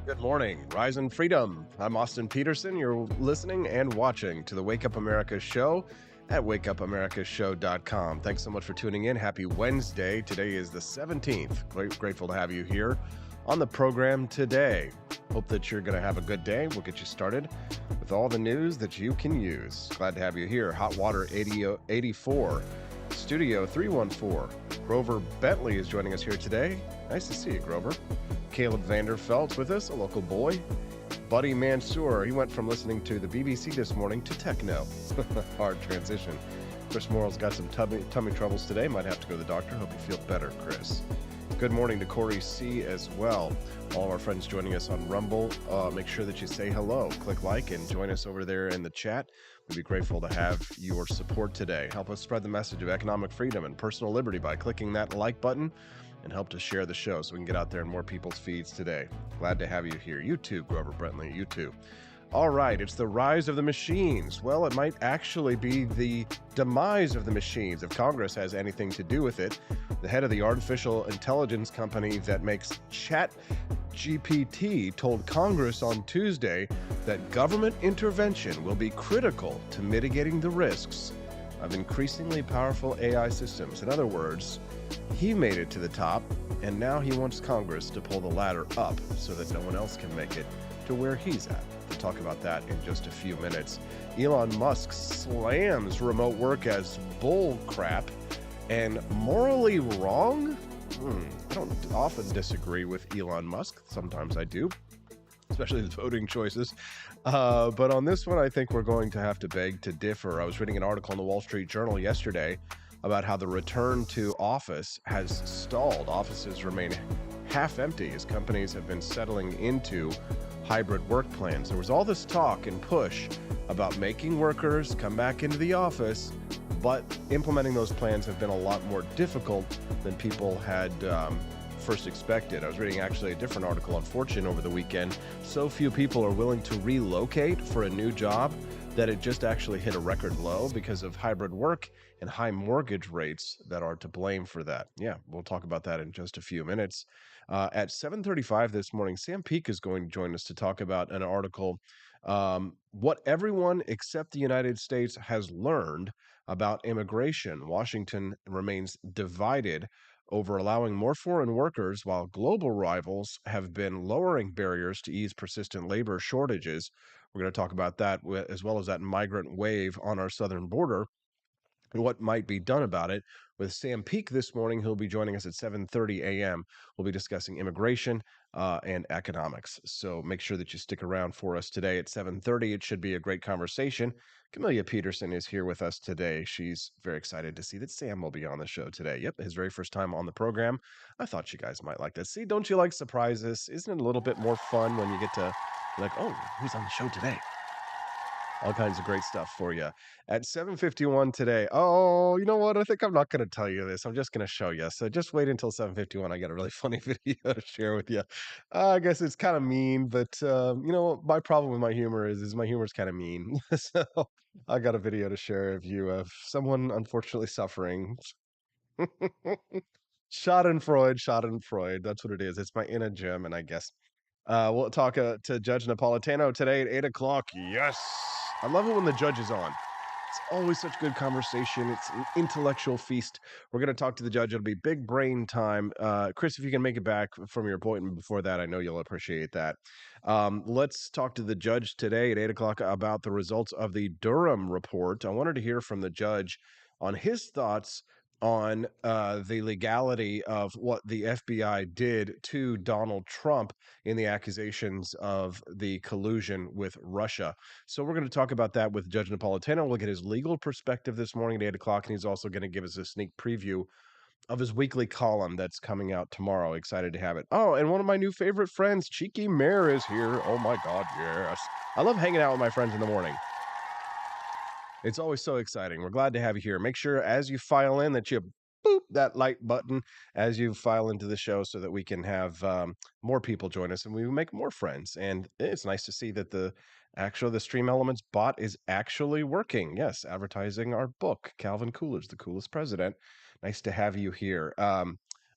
Good morning, Rise and Freedom. I'm Austin Peterson. You're listening and watching to the Wake Up America show at wakeupamericashow.com. Thanks so much for tuning in. Happy Wednesday. Today is the 17th. Grateful to have you here on the program today. Hope that you're going to have a good day. We'll get you started with all the news that you can use. Glad to have you here. Hot Water 84, Studio 314. Grover Bentley is joining us here today. Nice to see you, Grover. Caleb Vanderfelt's with us, a local boy. Buddy Mansour, he went from listening to the BBC this morning to techno. Hard transition. Chris Morrill's got some tummy troubles today. Might have to go to the doctor. Hope you feel better, Chris. Good morning to Corey C. as well. All of our friends joining us on Rumble. Make sure that you say hello. Click like and join us over there in the chat. We'd be grateful to have your support today. Help us spread the message of economic freedom and personal liberty by clicking that like button and help to share the show so we can get out there in more people's feeds today. Glad to have you here. You too, Grover Bentley, you too. All right, it's the rise of the machines. Well, it might actually be the demise of the machines if Congress has anything to do with it. The head of the artificial intelligence company that makes ChatGPT told Congress on Tuesday that government intervention will be critical to mitigating the risks of increasingly powerful AI systems. In other words, he made it to the top, and now he wants Congress to pull the ladder up so that no one else can make it to where he's at. We'll talk about that in just a few minutes. Elon Musk slams remote work as bull crap and morally wrong. I don't often disagree with Elon Musk. Sometimes I do, especially his voting choices. But on this one, I think we're going to have to beg to differ. I was reading an article in the Wall Street Journal yesterday about how the return to office has stalled. Offices remain half empty as companies have been settling into hybrid work plans. There was all this talk and push about making workers come back into the office, but implementing those plans have been a lot more difficult than people had first expected. I was reading actually a different article on Fortune over the weekend. So few people are willing to relocate for a new job that it just actually hit a record low because of hybrid work and high mortgage rates that are to blame for that. Yeah, we'll talk about that in just a few minutes. At 7:35 this morning, Sam Peake is going to join us to talk about an article, what everyone except the United States has learned about immigration. Washington remains divided over allowing more foreign workers, while global rivals have been lowering barriers to ease persistent labor shortages. We're going to talk about that as well as that migrant wave on our southern border and what might be done about it with Sam Peake this morning. He'll be joining us at 7:30 a.m. We'll be discussing immigration and economics. So make sure that you stick around for us today at 7:30. It should be a great conversation. Camelia Peterson is here with us today. She's very excited to see that Sam will be on the show today. Yep, his very first time on the program. I thought you guys might like that. See, don't you like surprises? Isn't it a little bit more fun when you get to like, oh, who's on the show today? All kinds of great stuff for you at 7:51 today. Oh, you know what? I think I'm not going to tell you this. I'm just going to show you. So just wait until 7:51. I got a really funny video to share with you. I guess it's kind of mean, but you know what? My problem with my humor is my humor is kind of mean. So I got a video to share of you of someone unfortunately suffering. Schadenfreude. That's what it is. It's my inner German, I guess. We'll talk to Judge Napolitano today at 8 o'clock. Yes. I love it when the judge is on. It's always such good conversation. It's an intellectual feast. We're going to talk to the judge. It'll be big brain time. Chris, if you can make it back from your appointment before that, I know you'll appreciate that. Let's talk to the judge today at 8 o'clock about the results of the Durham report. I wanted to hear from the judge on his thoughts on the legality of what the FBI did to Donald Trump in the accusations of the collusion with Russia. So we're going to talk about that with Judge Napolitano. We'll get his legal perspective this morning at 8 o'clock, and he's also going to give us a sneak preview of his weekly column that's coming out tomorrow. Excited to have it. Oh, and one of my new favorite friends, Cheeky Mare, is here. Oh my God, yes. I love hanging out with my friends in the morning. It's always so exciting. We're glad to have you here. Make sure as you file in that you boop that like button as you file into the show so that we can have more people join us and we make more friends. And it's nice to see that the Stream Elements bot is actually working. Yes, advertising our book, Calvin Coolidge, the Coolest President. Nice to have you here.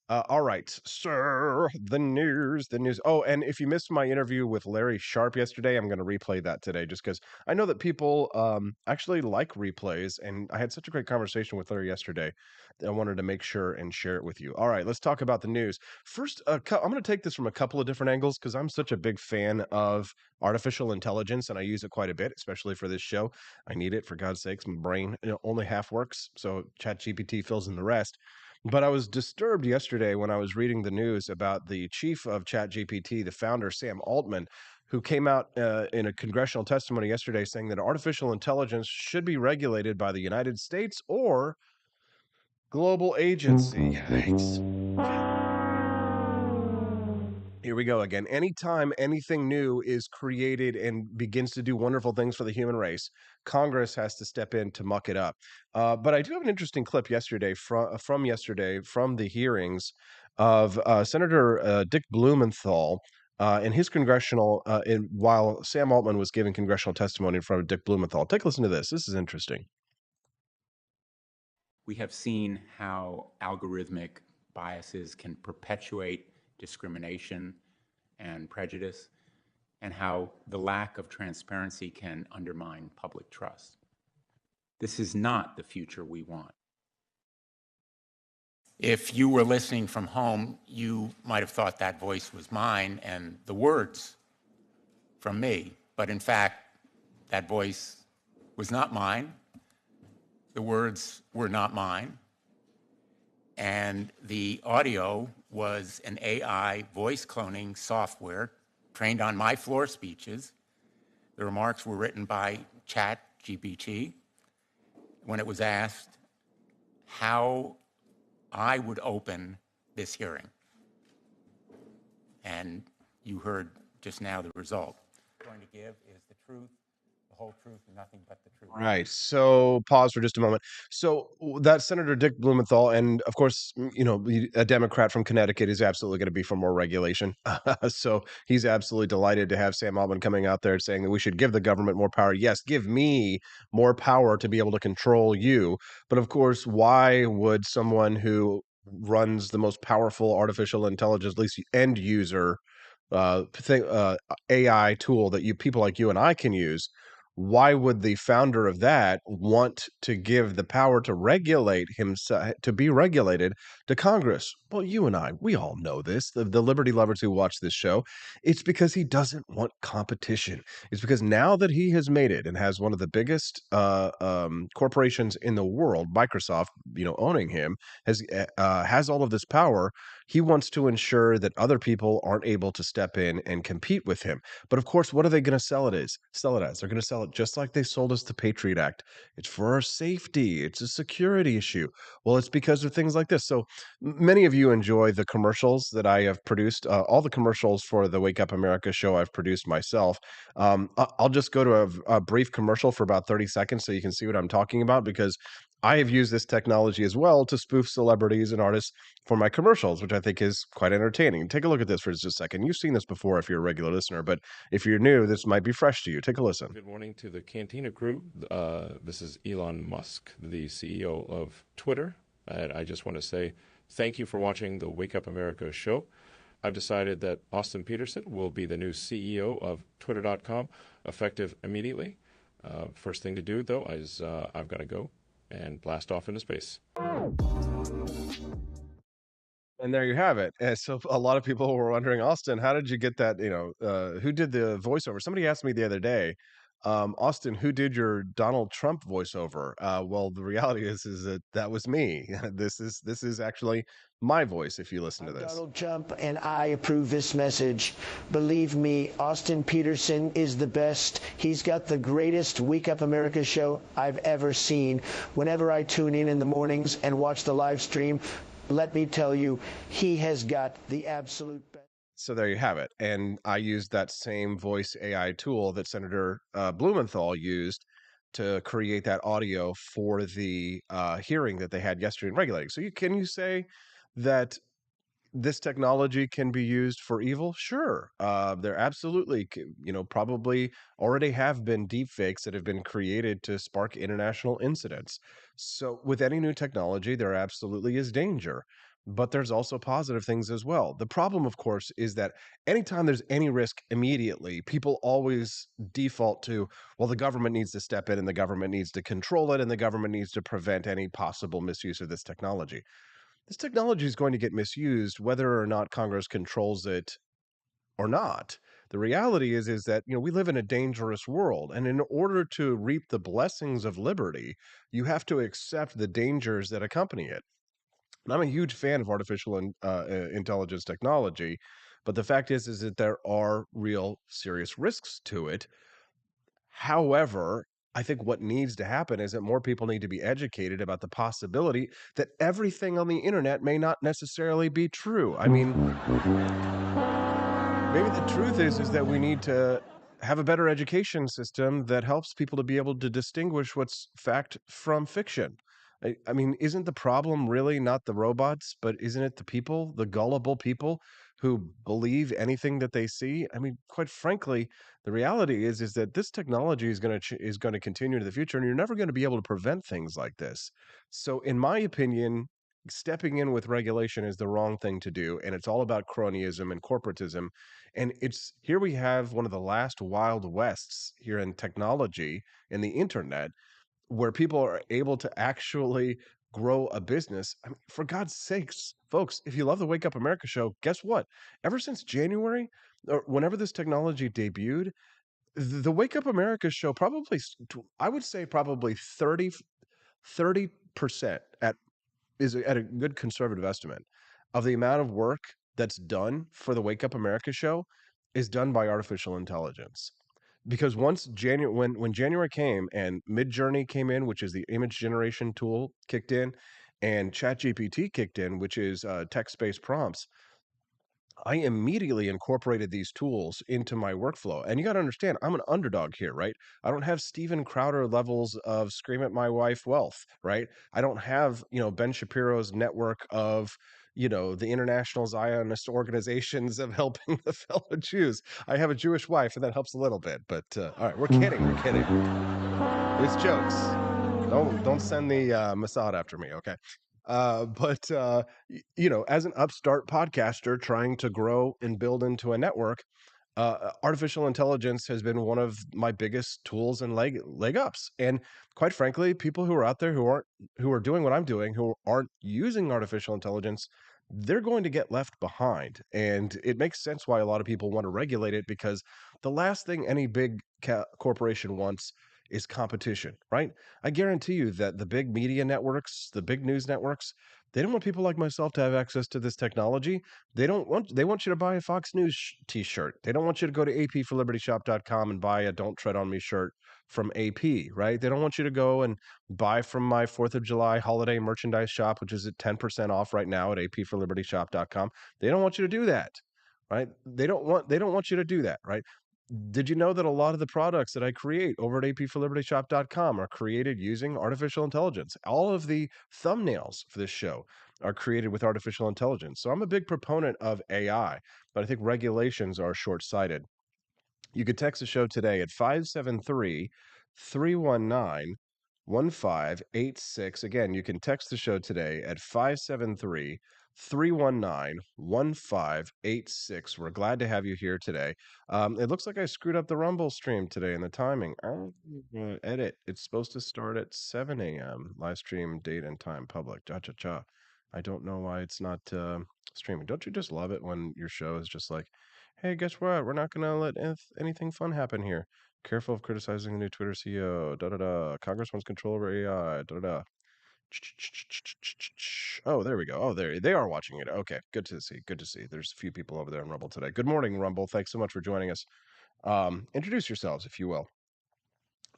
All right, sir. The news, the news. Oh, and if you missed my interview with Larry Sharp yesterday, I'm going to replay that today just because I know that people actually like replays. And I had such a great conversation with Larry yesterday that I wanted to make sure and share it with you. All right, let's talk about the news. First, I'm going to take this from a couple of different angles because I'm such a big fan of artificial intelligence and I use it quite a bit, especially for this show. I need it for God's sakes. My brain only half works. So ChatGPT fills in the rest. But I was disturbed yesterday when I was reading the news about the chief of ChatGPT, the founder, Sam Altman, who came out in a congressional testimony yesterday saying that artificial intelligence should be regulated by the United States or global agency. Yikes. Here we go again. Anytime anything new is created and begins to do wonderful things for the human race, Congress has to step in to muck it up. But I do have an interesting clip yesterday from the hearings of Senator Dick Blumenthal. In his congressional, while Sam Altman was giving congressional testimony in front of Dick Blumenthal. Take a listen to this. This is interesting. We have seen how algorithmic biases can perpetuate discrimination and prejudice, and how the lack of transparency can undermine public trust. This is not the future we want. If you were listening from home, you might have thought that voice was mine and the words from me. But in fact, that voice was not mine. The words were not mine. And the audio was an AI voice cloning software trained on my floor speeches. The remarks were written by ChatGPT when it was asked how I would open this hearing. And you heard just now the result. What I'm going to give is the truth, the whole truth, and nothing but the truth. Right. So pause for just a moment. So that Senator Dick Blumenthal, and of course, a Democrat from Connecticut is absolutely going to be for more regulation. So he's absolutely delighted to have Sam Altman coming out there saying that we should give the government more power. Yes, give me more power to be able to control you. But of course, why would someone who runs the most powerful artificial intelligence, at least end user AI tool that people like you and I can use, why would the founder of that want to give the power to regulate himself to be regulated to Congress? Well, you and I, we all know this. The liberty lovers who watch this show, it's because he doesn't want competition. It's because now that he has made it and has one of the biggest corporations in the world, Microsoft, owning him, has all of this power. He wants to ensure that other people aren't able to step in and compete with him. But of course, what are they going to sell it as? They're going to sell it just like they sold us the Patriot Act. It's for our safety. It's a security issue. Well, it's because of things like this. So many of you enjoy the commercials that I have produced. All the commercials for the Wake Up America show I've produced myself. I'll just go to a brief commercial for about 30 seconds so you can see what I'm talking about, because I have used this technology as well to spoof celebrities and artists for my commercials, which I think is quite entertaining. Take a look at this for just a second. You've seen this before if you're a regular listener, but if you're new, this might be fresh to you. Take a listen. Good morning to the Cantina crew. This is Elon Musk, the CEO of Twitter. And I just want to say thank you for watching the Wake Up America show. I've decided that Austin Petersen will be the new CEO of Twitter.com, effective immediately. First thing to do, though, is I've got to go and blast off into space. And there you have it. And so a lot of people were wondering, Austin, how did you get that? Who did the voiceover? Somebody asked me the other day, Austin, who did your Donald Trump voiceover? Well, the reality is that that was me. This is actually my voice. If you listen to this, Donald Trump, and I approve this message. Believe me, Austin Petersen is the best. He's got the greatest Wake Up America show I've ever seen. Whenever I tune in the mornings and watch the live stream, let me tell you, he has got the absolute best. So there you have it. And I used that same voice AI tool that Senator Blumenthal used to create that audio for the hearing that they had yesterday in regulating. So can you say that this technology can be used for evil? Sure. There absolutely, probably already have been deep fakes that have been created to spark international incidents. So with any new technology, there absolutely is danger. but there's also positive things as well. The problem, of course, is that anytime there's any risk immediately, people always default to, well, the government needs to step in and the government needs to control it and the government needs to prevent any possible misuse of this technology. This technology is going to get misused whether or not Congress controls it or not. The reality is that we live in a dangerous world, and in order to reap the blessings of liberty, you have to accept the dangers that accompany it. And I'm a huge fan of intelligence technology, but the fact is that there are real serious risks to it. However, I think what needs to happen is that more people need to be educated about the possibility that everything on the internet may not necessarily be true. I mean, maybe the truth is that we need to have a better education system that helps people to be able to distinguish what's fact from fiction. I mean, isn't the problem really not the robots, but isn't it the people, the gullible people who believe anything that they see? I mean, quite frankly, the reality is that this technology is going to continue into the future, and you're never going to be able to prevent things like this. So, in my opinion, stepping in with regulation is the wrong thing to do, and it's all about cronyism and corporatism. And it's here we have one of the last wild wests here in technology in the internet, where people are able to actually grow a business. I mean, for God's sakes, folks, if you love the Wake Up America show, guess what? Ever since January, or whenever this technology debuted, the Wake Up America show probably, I would say probably 30% is at a good conservative estimate of the amount of work that's done for the Wake Up America show is done by artificial intelligence. Because once January, when January came and Midjourney came in, which is the image generation tool, kicked in, and ChatGPT kicked in, which is text-based prompts, I immediately incorporated these tools into my workflow. And you got to understand, I'm an underdog here, right? I don't have Steven Crowder levels of scream at my wife wealth, right? I don't have, Ben Shapiro's network of, the international Zionist organizations of helping the fellow Jews. I have a Jewish wife, and that helps a little bit. But all right, we're kidding. We're kidding. It's jokes. Don't send the Mossad after me, okay? But as an upstart podcaster trying to grow and build into a network, artificial intelligence has been one of my biggest tools and leg ups. And quite frankly, people who are out there who are doing what I'm doing, who aren't using artificial intelligence, they're going to get left behind. And it makes sense why a lot of people want to regulate it, because the last thing any big corporation wants is competition, right? I guarantee you that the big media networks, the big news networks, they don't want people like myself to have access to this technology. They want you to buy a Fox News t-shirt. They don't want you to go to apforlibertyshop.com and buy a Don't Tread on Me shirt from AP, right? They don't want you to go and buy from my 4th of July holiday merchandise shop, which is at 10% off right now at apforlibertyshop.com. They don't want you to do that, right? They don't want you to do that, right? Did you know that a lot of the products that I create over at apforlibertyshop.com are created using artificial intelligence? All of the thumbnails for this show are created with artificial intelligence. So I'm a big proponent of AI, but I think regulations are short-sighted. You could text the show today at 573-319-1586. Again, you can text the show today at 573-319-1586. We're glad to have you here today. It looks like I screwed up the Rumble stream today in the timing. I'm going to edit. It's supposed to start at 7 a.m. Live stream date and time public. Cha-cha-cha. I don't know why it's not streaming. Don't you just love it when your show is just like, hey, guess what? We're not going to let anything fun happen here. Careful of criticizing the new Twitter CEO. Da-da-da. Congress wants control over AI. Da-da-da. Oh, there we go. Oh, they are watching it. Okay, good to see. Good to see. There's a few people over there in Rumble today. Good morning, Rumble. Thanks so much for joining us. Introduce yourselves, if you will.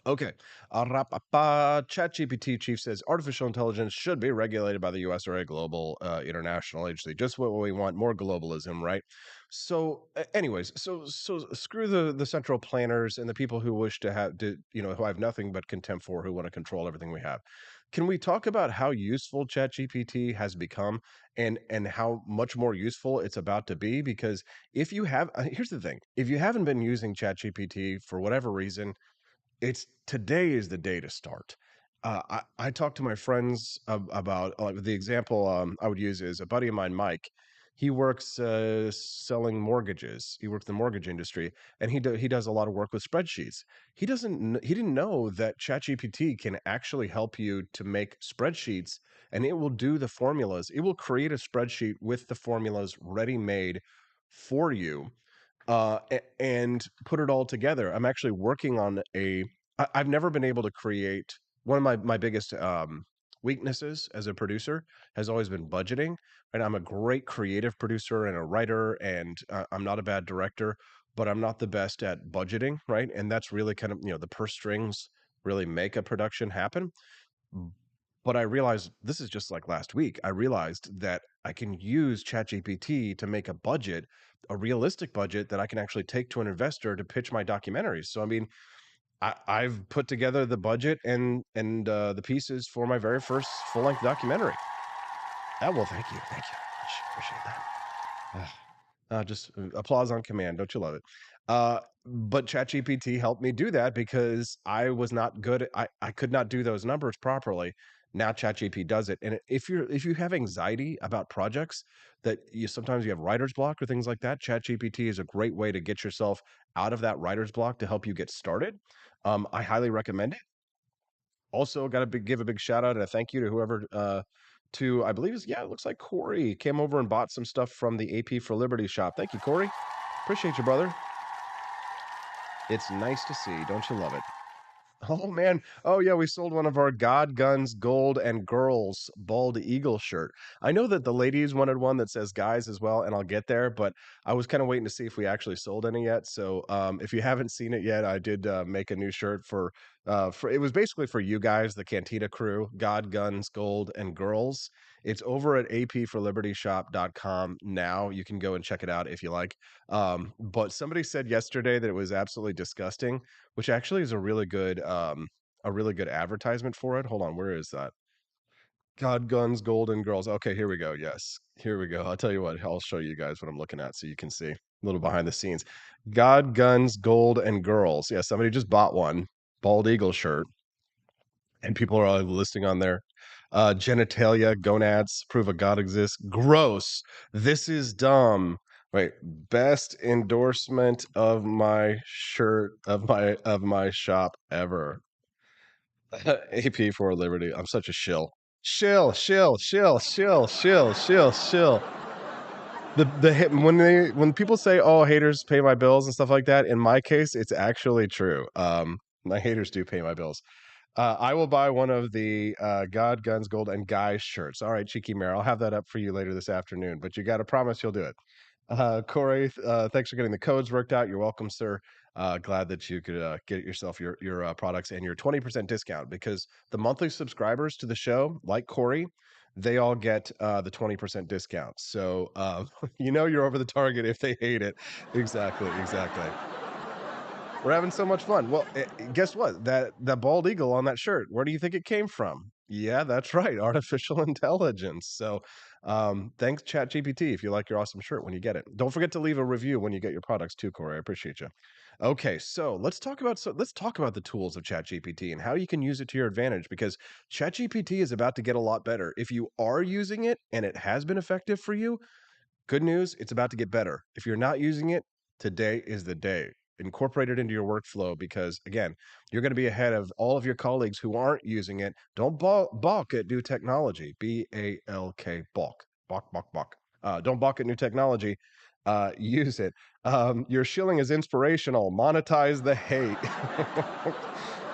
Okay. ChatGPT chief says artificial intelligence should be regulated by the U.S. or a global international agency. Just what we want, more globalism, right? So, anyways, so screw the central planners and the people who wish to who have nothing but contempt for, who want to control everything we have. Can we talk about how useful ChatGPT has become and how much more useful it's about to be? Because if you have, here's the thing: if you haven't been using ChatGPT for whatever reason, today is the day to start. I talk to my friends about like the example I would use is a buddy of mine, Mike. He works selling mortgages. He works in the mortgage industry, and he does a lot of work with spreadsheets. He didn't know that ChatGPT can actually help you to make spreadsheets, and it will do the formulas. It will create a spreadsheet with the formulas ready made for you, and put it all together. I'm actually working on I've never been able to create one of my biggest weaknesses as a producer has always been budgeting. And I'm a great creative producer and a writer, and I'm not a bad director, but I'm not the best at budgeting, right? And that's really kind of the purse strings really make a production happen. But I realized this is just like last week. I realized that I can use ChatGPT to make a budget, a realistic budget that I can actually take to an investor to pitch my documentaries. So I mean, I've put together the budget and the pieces for my very first full length documentary. Well, thank you, appreciate that. Just applause on command. Don't you love it? But ChatGPT helped me do that because I was not good. I could not do those numbers properly. Now ChatGPT does it. And if you have anxiety about projects that sometimes you have writer's block or things like that, ChatGPT is a great way to get yourself out of that writer's block to help you get started. I highly recommend it. Also, got to give a big shout out and a thank you to whoever to I believe is it looks like Corey came over and bought some stuff from the AP for Liberty shop. Thank you, Corey. Appreciate you, brother. It's nice to see. Don't you love it? Oh man. Oh yeah, we sold one of our God Guns Gold and Girls Bald Eagle shirt. I know that the ladies wanted one that says guys as well, and I'll get there, but I was kind of waiting to see if we actually sold any yet. So if you haven't seen it yet, I did make a new shirt for it was basically for you guys, the Cantina crew, God Guns Gold and Girls. It's over at apforlibertyshop.com now. You can go and check it out if you like. But somebody said yesterday that it was absolutely disgusting, which actually is a really good advertisement for it. Hold on, where is that? God, Guns, Golden Girls. Okay, here we go. Yes, here we go. I'll tell you what. I'll show you guys what I'm looking at so you can see a little behind the scenes. God, Guns, Gold, and Girls. Yeah, somebody just bought one bald eagle shirt, and people are all listing on there. Genitalia, gonads, prove a god exists. Gross. This is dumb. Wait, best endorsement of my shirt of my shop ever. AP for Liberty. I'm such a shill. Shill, shill, shill, shill, shill, shill, shill. When people say, "Oh, haters pay my bills" and stuff like that, in my case, it's actually true. My haters do pay my bills. I will buy one of the God, Guns, Gold, and Guys shirts. All right, Cheeky Mare, I'll have that up for you later this afternoon, but you got to promise you'll do it. Corey, thanks for getting the codes worked out. You're welcome, sir. Glad that you could get yourself your products and your 20% discount because the monthly subscribers to the show, like Corey, they all get the 20% discount. So you're over the target if they hate it. Exactly. We're having so much fun. Well, guess what? That bald eagle on that shirt, where do you think it came from? Yeah, that's right. Artificial intelligence. So thanks, ChatGPT, if you like your awesome shirt when you get it. Don't forget to leave a review when you get your products too, Corey. I appreciate you. Okay, so let's talk about the tools of ChatGPT and how you can use it to your advantage because ChatGPT is about to get a lot better. If you are using it and it has been effective for you, good news, it's about to get better. If you're not using it, today is the day. Incorporate it into your workflow because, again, you're going to be ahead of all of your colleagues who aren't using it. Don't balk at new technology. BALK, balk. Balk. Don't balk at new technology. Use it. Your shilling is inspirational. Monetize the hate.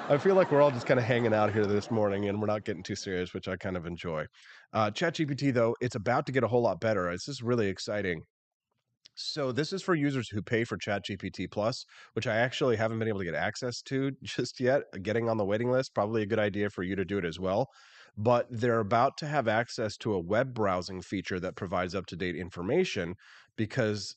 I feel like we're all just kind of hanging out here this morning and we're not getting too serious, which I kind of enjoy. ChatGPT, though, it's about to get a whole lot better. It's just really exciting. So this is for users who pay for ChatGPT Plus, which I actually haven't been able to get access to just yet. Getting on the waiting list, probably a good idea for you to do it as well. But they're about to have access to a web browsing feature that provides up-to-date information because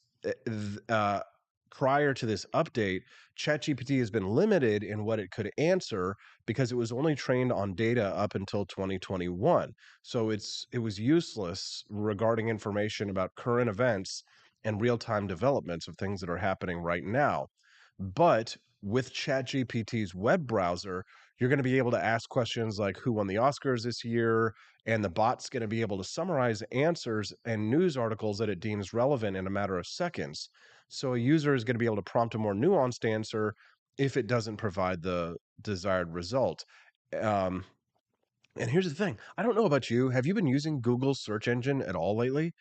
prior to this update, ChatGPT has been limited in what it could answer because it was only trained on data up until 2021. So it was useless regarding information about current events and real-time developments of things that are happening right now. But with ChatGPT's web browser, You're going to be able to ask questions like who won the Oscars this year, and the bot's going to be able to summarize answers and news articles that it deems relevant in a matter of seconds. So a user is going to be able to prompt a more nuanced answer if it doesn't provide the desired result. Um, and here's the thing. I don't know about you. Have you been using Google's search engine at all lately?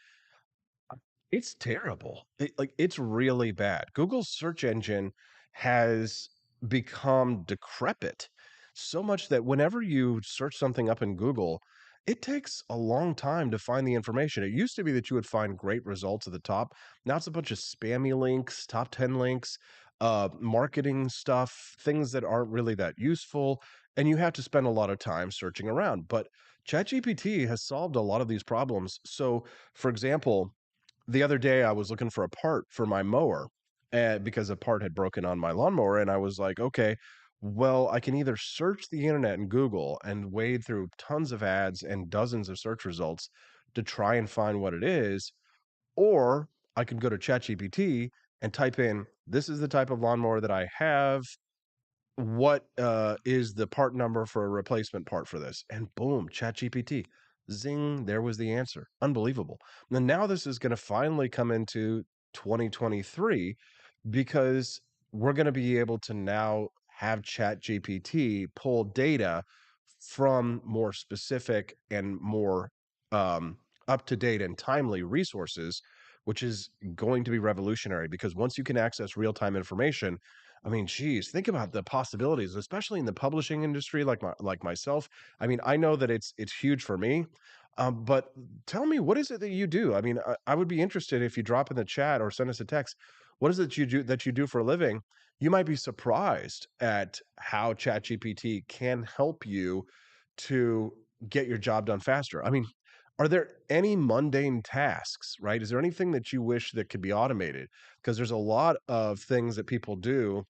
It's terrible. It's really bad. Google's search engine has become decrepit so much that whenever you search something up in Google, it takes a long time to find the information. It used to be that you would find great results at the top. Now it's a bunch of spammy links, top 10 links, marketing stuff, things that aren't really that useful, and you have to spend a lot of time searching around. But ChatGPT has solved a lot of these problems. So, for example, the other day I was looking for a part for my mower because a part had broken on my lawnmower. And I was like, okay, well, I can either search the internet and Google and wade through tons of ads and dozens of search results to try and find what it is, or I can go to ChatGPT and type in, this is the type of lawnmower that I have. What is the part number for a replacement part for this? And boom, ChatGPT, zing, there was the answer. Unbelievable. And now this is going to finally come into 2023 because we're going to be able to now have ChatGPT pull data from more specific and more up to date and timely resources, which is going to be revolutionary because once you can access real time information, I mean, geez, think about the possibilities, especially in the publishing industry, like myself. I mean, I know that it's huge for me, but tell me, what is it that you do? I mean, I would be interested if you drop in the chat or send us a text. What is it you do for a living? You might be surprised at how ChatGPT can help you to get your job done faster. I mean, are there any mundane tasks, right? Is there anything that you wish that could be automated? Because there's a lot of things that people do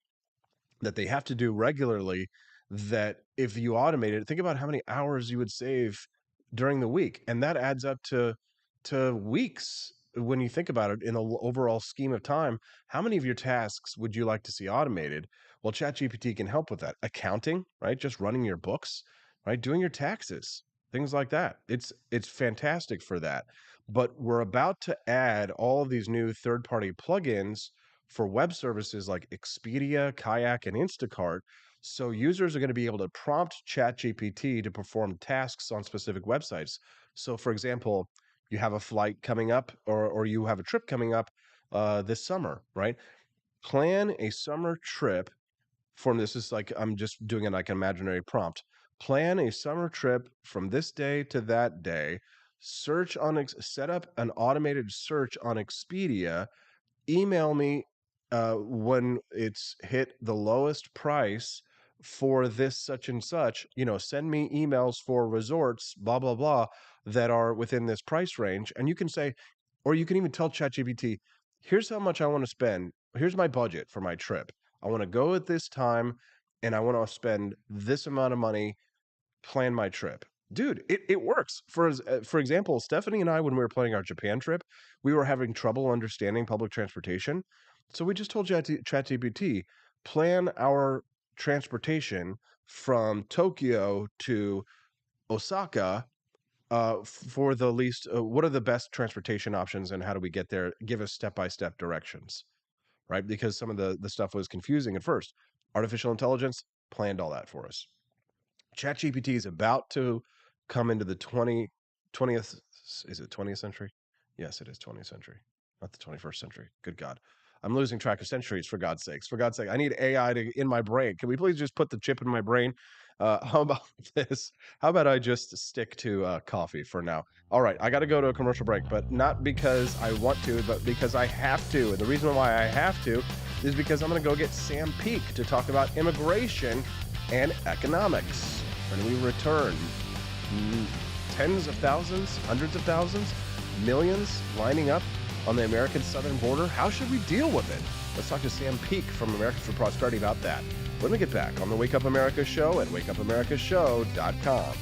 that they have to do regularly that if you automate it, think about how many hours you would save during the week. And that adds up to weeks when you think about it in the overall scheme of time. How many of your tasks would you like to see automated? Well, ChatGPT can help with that. Accounting, right? Just running your books, right? Doing your taxes, things like that. It's fantastic for that. But we're about to add all of these new third-party plugins for web services like Expedia, Kayak, and Instacart. So users are going to be able to prompt ChatGPT to perform tasks on specific websites. So, for example, you have a flight coming up or you have a trip coming up this summer, right? Plan a summer trip from this is like I'm just doing like an imaginary prompt. Plan a summer trip from this day to that day. Set up an automated search on Expedia. Email me when it's hit the lowest price for this such and such. Send me emails for resorts, blah blah blah, that are within this price range. And you can say, or you can even tell ChatGPT, here's how much I want to spend. Here's my budget for my trip. I want to go at this time, and I want to spend this amount of money. Plan my trip. Dude, it works. For example, Stephanie and I, when we were planning our Japan trip, we were having trouble understanding public transportation. So we just told ChatGPT, plan our transportation from Tokyo to Osaka for the least. What are the best transportation options and how do we get there? Give us step-by-step directions, right? Because some of the stuff was confusing at first. Artificial intelligence planned all that for us. ChatGPT is about to come into the 20th, is it 20th century? Yes, it is 20th century, not the 21st century. Good God. I'm losing track of centuries, for God's sakes. For God's sake, I need AI in my brain. Can we please just put the chip in my brain? How about this? How about I just stick to coffee for now? All right, I got to go to a commercial break, but not because I want to, but because I have to. And the reason why I have to is because I'm going to go get Sam Peak to talk about immigration and economics. When we return, tens of thousands, hundreds of thousands, millions lining up on the American southern border. How should we deal with it? Let's talk to Sam Peak from Americans for Prosperity about that when we get back on the Wake Up America Show at wakeupAmericaShow.com.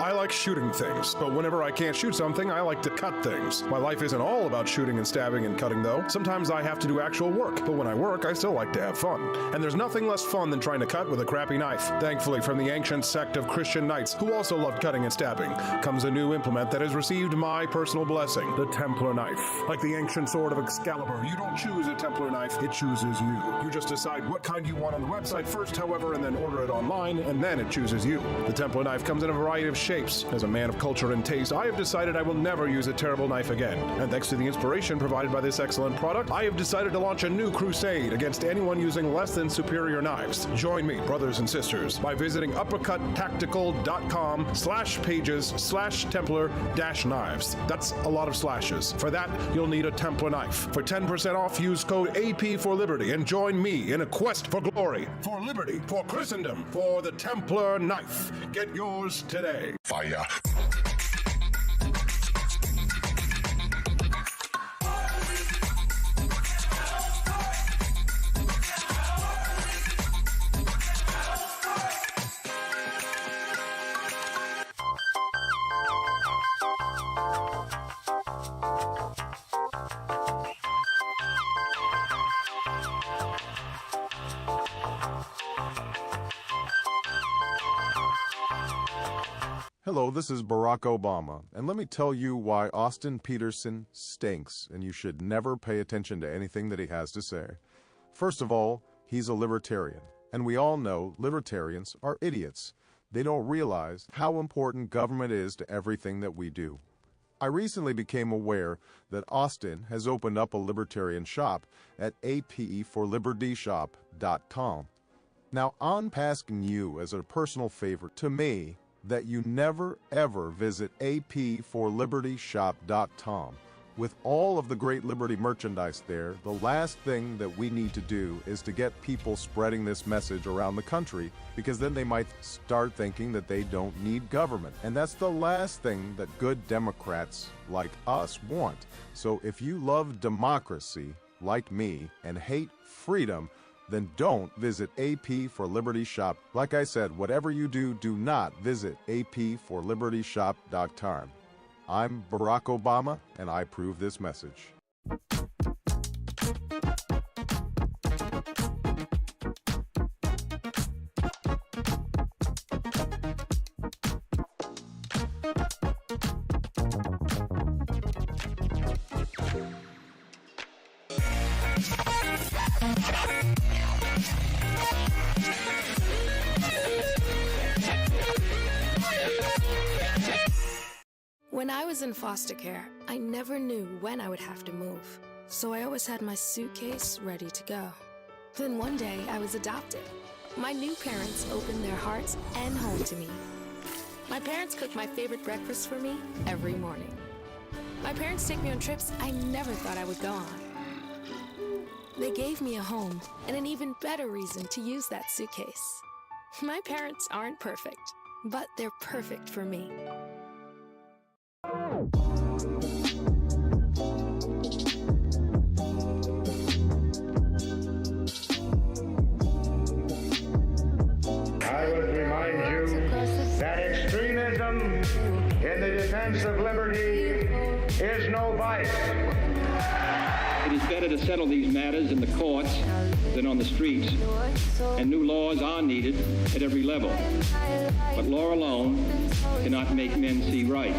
I like shooting things, but whenever I can't shoot something, I like to cut things. My life isn't all about shooting and stabbing and cutting, though. Sometimes I have to do actual work, but when I work, I still like to have fun. And there's nothing less fun than trying to cut with a crappy knife. Thankfully, from the ancient sect of Christian knights, who also loved cutting and stabbing, comes a new implement that has received my personal blessing, the Templar knife. Like the ancient sword of Excalibur, you don't choose a Templar knife, it chooses you. You just decide what kind you want on the website first, however, and then order it online, and then it chooses you. The Templar knife comes in a variety of shapes. As a man of culture and taste, I have decided I will never use a terrible knife again. And thanks to the inspiration provided by this excellent product, I have decided to launch a new crusade against anyone using less than superior knives. Join me, brothers and sisters, by visiting uppercuttactical.com/pages/Templar-knives. That's a lot of slashes. For that, you'll need a Templar knife. For 10% off, use code AP for Liberty and join me in a quest for glory, for liberty, for Christendom, for the Templar knife. Get yours today. Fire. Hello, this is Barack Obama, and let me tell you why Austin Petersen stinks, and you should never pay attention to anything that he has to say. First of all, he's a libertarian, and we all know libertarians are idiots. They don't realize how important government is to everything that we do. I recently became aware that Austin has opened up a libertarian shop at apforlibertyshop.com. Now, I'm asking you as a personal favor to me that you never ever visit apforlibertyshop.com. With all of the great Liberty merchandise there, the last thing that we need to do is to get people spreading this message around the country, because then they might start thinking that they don't need government. And that's the last thing that good Democrats like us want. So if you love democracy, like me, and hate freedom, then don't visit AP for Liberty Shop. Like I said, whatever you do, do not visit apforlibertyshop.com. I'm Barack Obama, and I approve this message. When I was in foster care, I never knew when I would have to move, so I always had my suitcase ready to go. Then one day, I was adopted. My new parents opened their hearts and home to me. My parents cook my favorite breakfast for me every morning. My parents take me on trips I never thought I would go on. They gave me a home and an even better reason to use that suitcase. My parents aren't perfect, but they're perfect for me. I would remind you that extremism in the defense of liberty is no vice. It is better to settle these matters in the courts than on the streets, and new laws are needed at every level. But law alone cannot make men see right.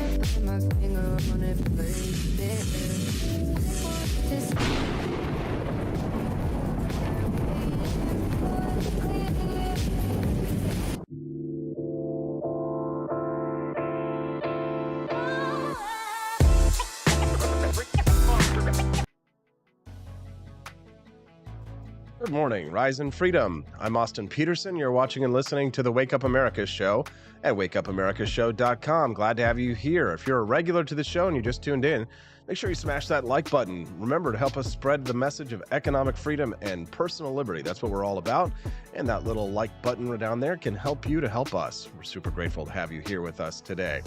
Good morning, Rise and Freedom. I'm Austin Petersen. You're watching and listening to the Wake Up America show at wakeupAmericaShow.com. Glad to have you here. If you're a regular to the show and you just tuned in, make sure you smash that like button. Remember to help us spread the message of economic freedom and personal liberty. That's what we're all about. And that little like button down there can help you to help us. We're super grateful to have you here with us today.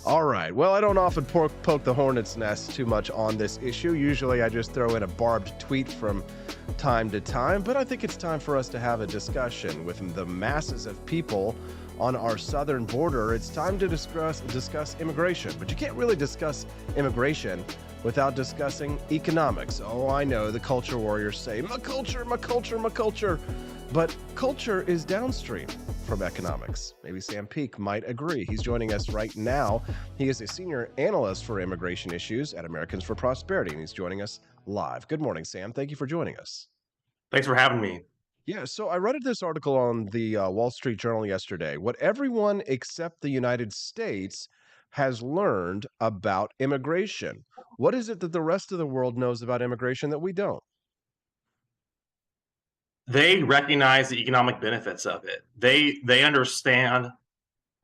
All right. Well, I don't often poke the hornet's nest too much on this issue. Usually I just throw in a barbed tweet from time to time, but I think it's time for us to have a discussion with the masses of people on our southern border, it's time to discuss immigration. But you can't really discuss immigration without discussing economics. Oh, I know, the culture warriors say, my culture, my culture, my culture. But culture is downstream from economics. Maybe Sam Peake might agree. He's joining us right now. He is a senior analyst for immigration issues at Americans for Prosperity, and he's joining us live. Good morning, Sam. Thank you for joining us. Thanks for having me. Yeah, so I read this article on the Wall Street Journal yesterday. What everyone except the United States has learned about immigration. What is it that the rest of the world knows about immigration that we don't? They recognize the economic benefits of it. They understand,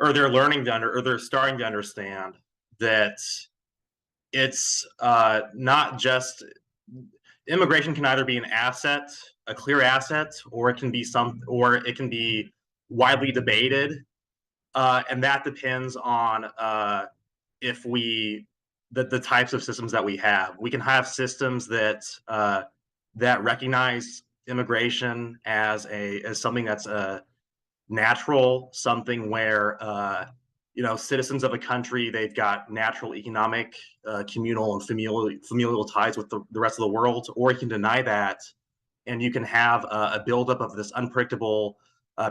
or they're learning to or they're starting to understand that it's not just immigration can either be an asset, a clear asset, or it can be widely debated, and that depends on the types of systems that we have. We can have systems that recognize immigration as something that's natural, something where citizens of a country, they've got natural economic, communal, and familial ties with the rest of the world, or you can deny that, and you can have a buildup of this unpredictable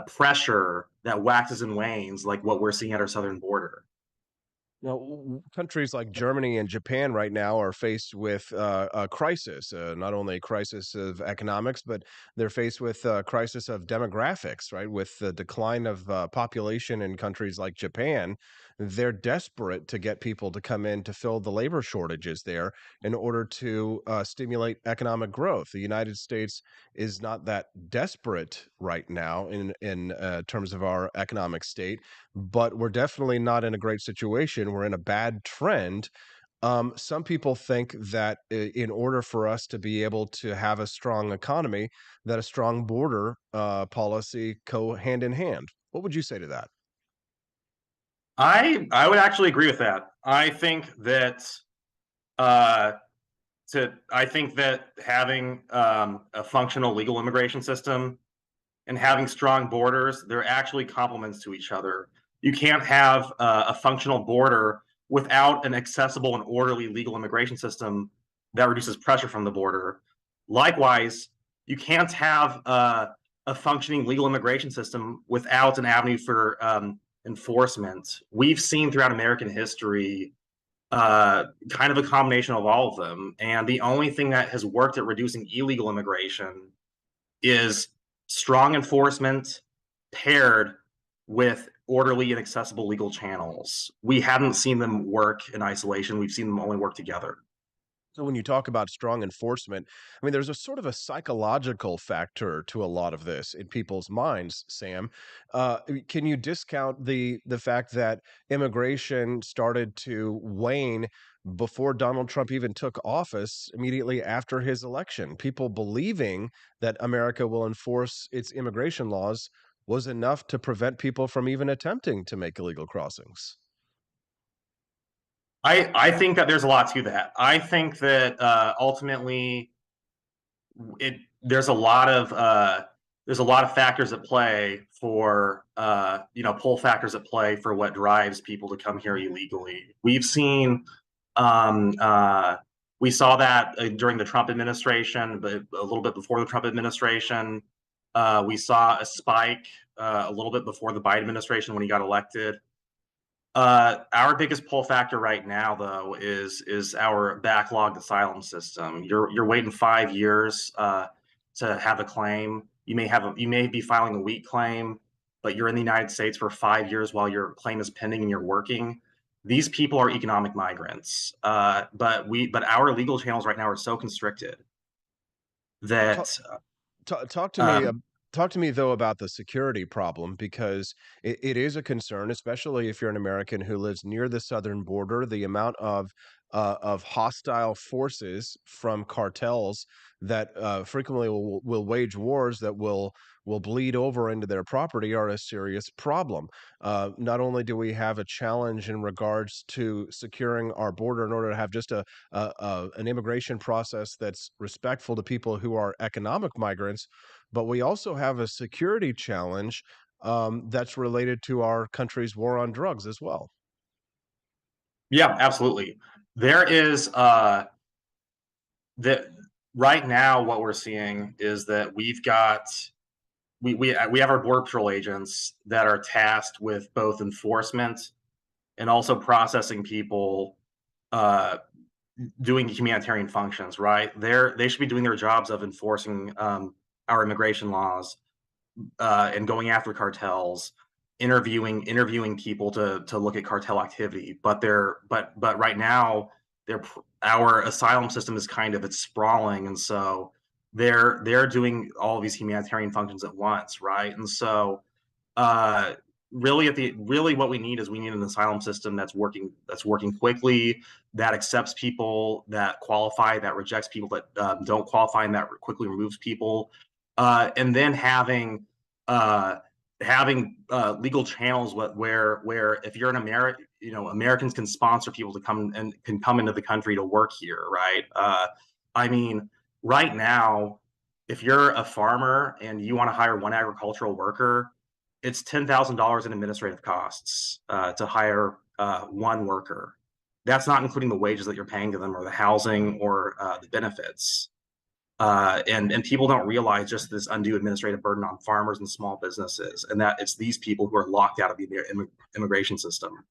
pressure that waxes and wanes, like what we're seeing at our southern border. Now, countries like Germany and Japan right now are faced with a crisis, not only a crisis of economics, but they're faced with a crisis of demographics, right? With the decline of population in countries like Japan, they're desperate to get people to come in to fill the labor shortages there in order to stimulate economic growth. The United States is not that desperate right now in terms of our economic state, but we're definitely not in a great situation. We're in a bad trend. Some people think that in order for us to be able to have a strong economy, that a strong border policy go hand in hand. What would you say to that? I would actually agree with that. I think that having a functional legal immigration system and having strong borders, they're actually complements to each other. You can't have a functional border without an accessible and orderly legal immigration system that reduces pressure from the border. Likewise, you can't have a functioning legal immigration system without an avenue for enforcement. We've seen throughout American history kind of a combination of all of them. And the only thing that has worked at reducing illegal immigration is strong enforcement paired with orderly and accessible legal channels. We haven't seen them work in isolation. We've seen them only work together. So when you talk about strong enforcement, I mean, there's a sort of a psychological factor to a lot of this in people's minds, Sam. Can you discount the fact that immigration started to wane before Donald Trump even took office, immediately after his election? People believing that America will enforce its immigration laws was enough to prevent people from even attempting to make illegal crossings. I think that there's a lot to that. I think that ultimately there's a lot of factors at play for pull factors at play for what drives people to come here illegally. We've seen we saw that during the Trump administration, but a little bit before the Trump administration. We saw a spike a little bit before the Biden administration when he got elected. Our biggest pull factor right now, though, is our backlogged asylum system. You're waiting 5 years to have a claim. You may be filing a weak claim, but you're in the United States for 5 years while your claim is pending and you're working. These people are economic migrants, but our legal channels right now are so constricted that talk to me. Talk to me, though, about the security problem, because it is a concern, especially if you're an American who lives near the southern border. The amount of hostile forces from cartels that frequently will wage wars that will bleed over into their property are a serious problem. Not only do we have a challenge in regards to securing our border in order to have just an immigration process that's respectful to people who are economic migrants, but we also have a security challenge that's related to our country's war on drugs as well. Yeah, absolutely. There is that right now what we're seeing is that we've got we have our border patrol agents that are tasked with both enforcement and also processing people, doing humanitarian functions, right? They should be doing their jobs of enforcing our immigration laws, and going after cartels, interviewing people to look at cartel activity. But right now our asylum system is it's sprawling, and so they're doing all of these humanitarian functions at once, right? And so really what we need an asylum system that's working quickly, that accepts people that qualify, that rejects people that don't qualify, and that quickly removes people, and then having legal channels where if you're an American, Americans can sponsor people to come into the country to work here, right? I mean, right now, if you're a farmer and you want to hire one agricultural worker, it's $10,000 in administrative costs to hire one worker. That's not including the wages that you're paying to them, or the housing, or the benefits. And people don't realize just this undue administrative burden on farmers and small businesses, and that it's these people who are locked out of the immigration system.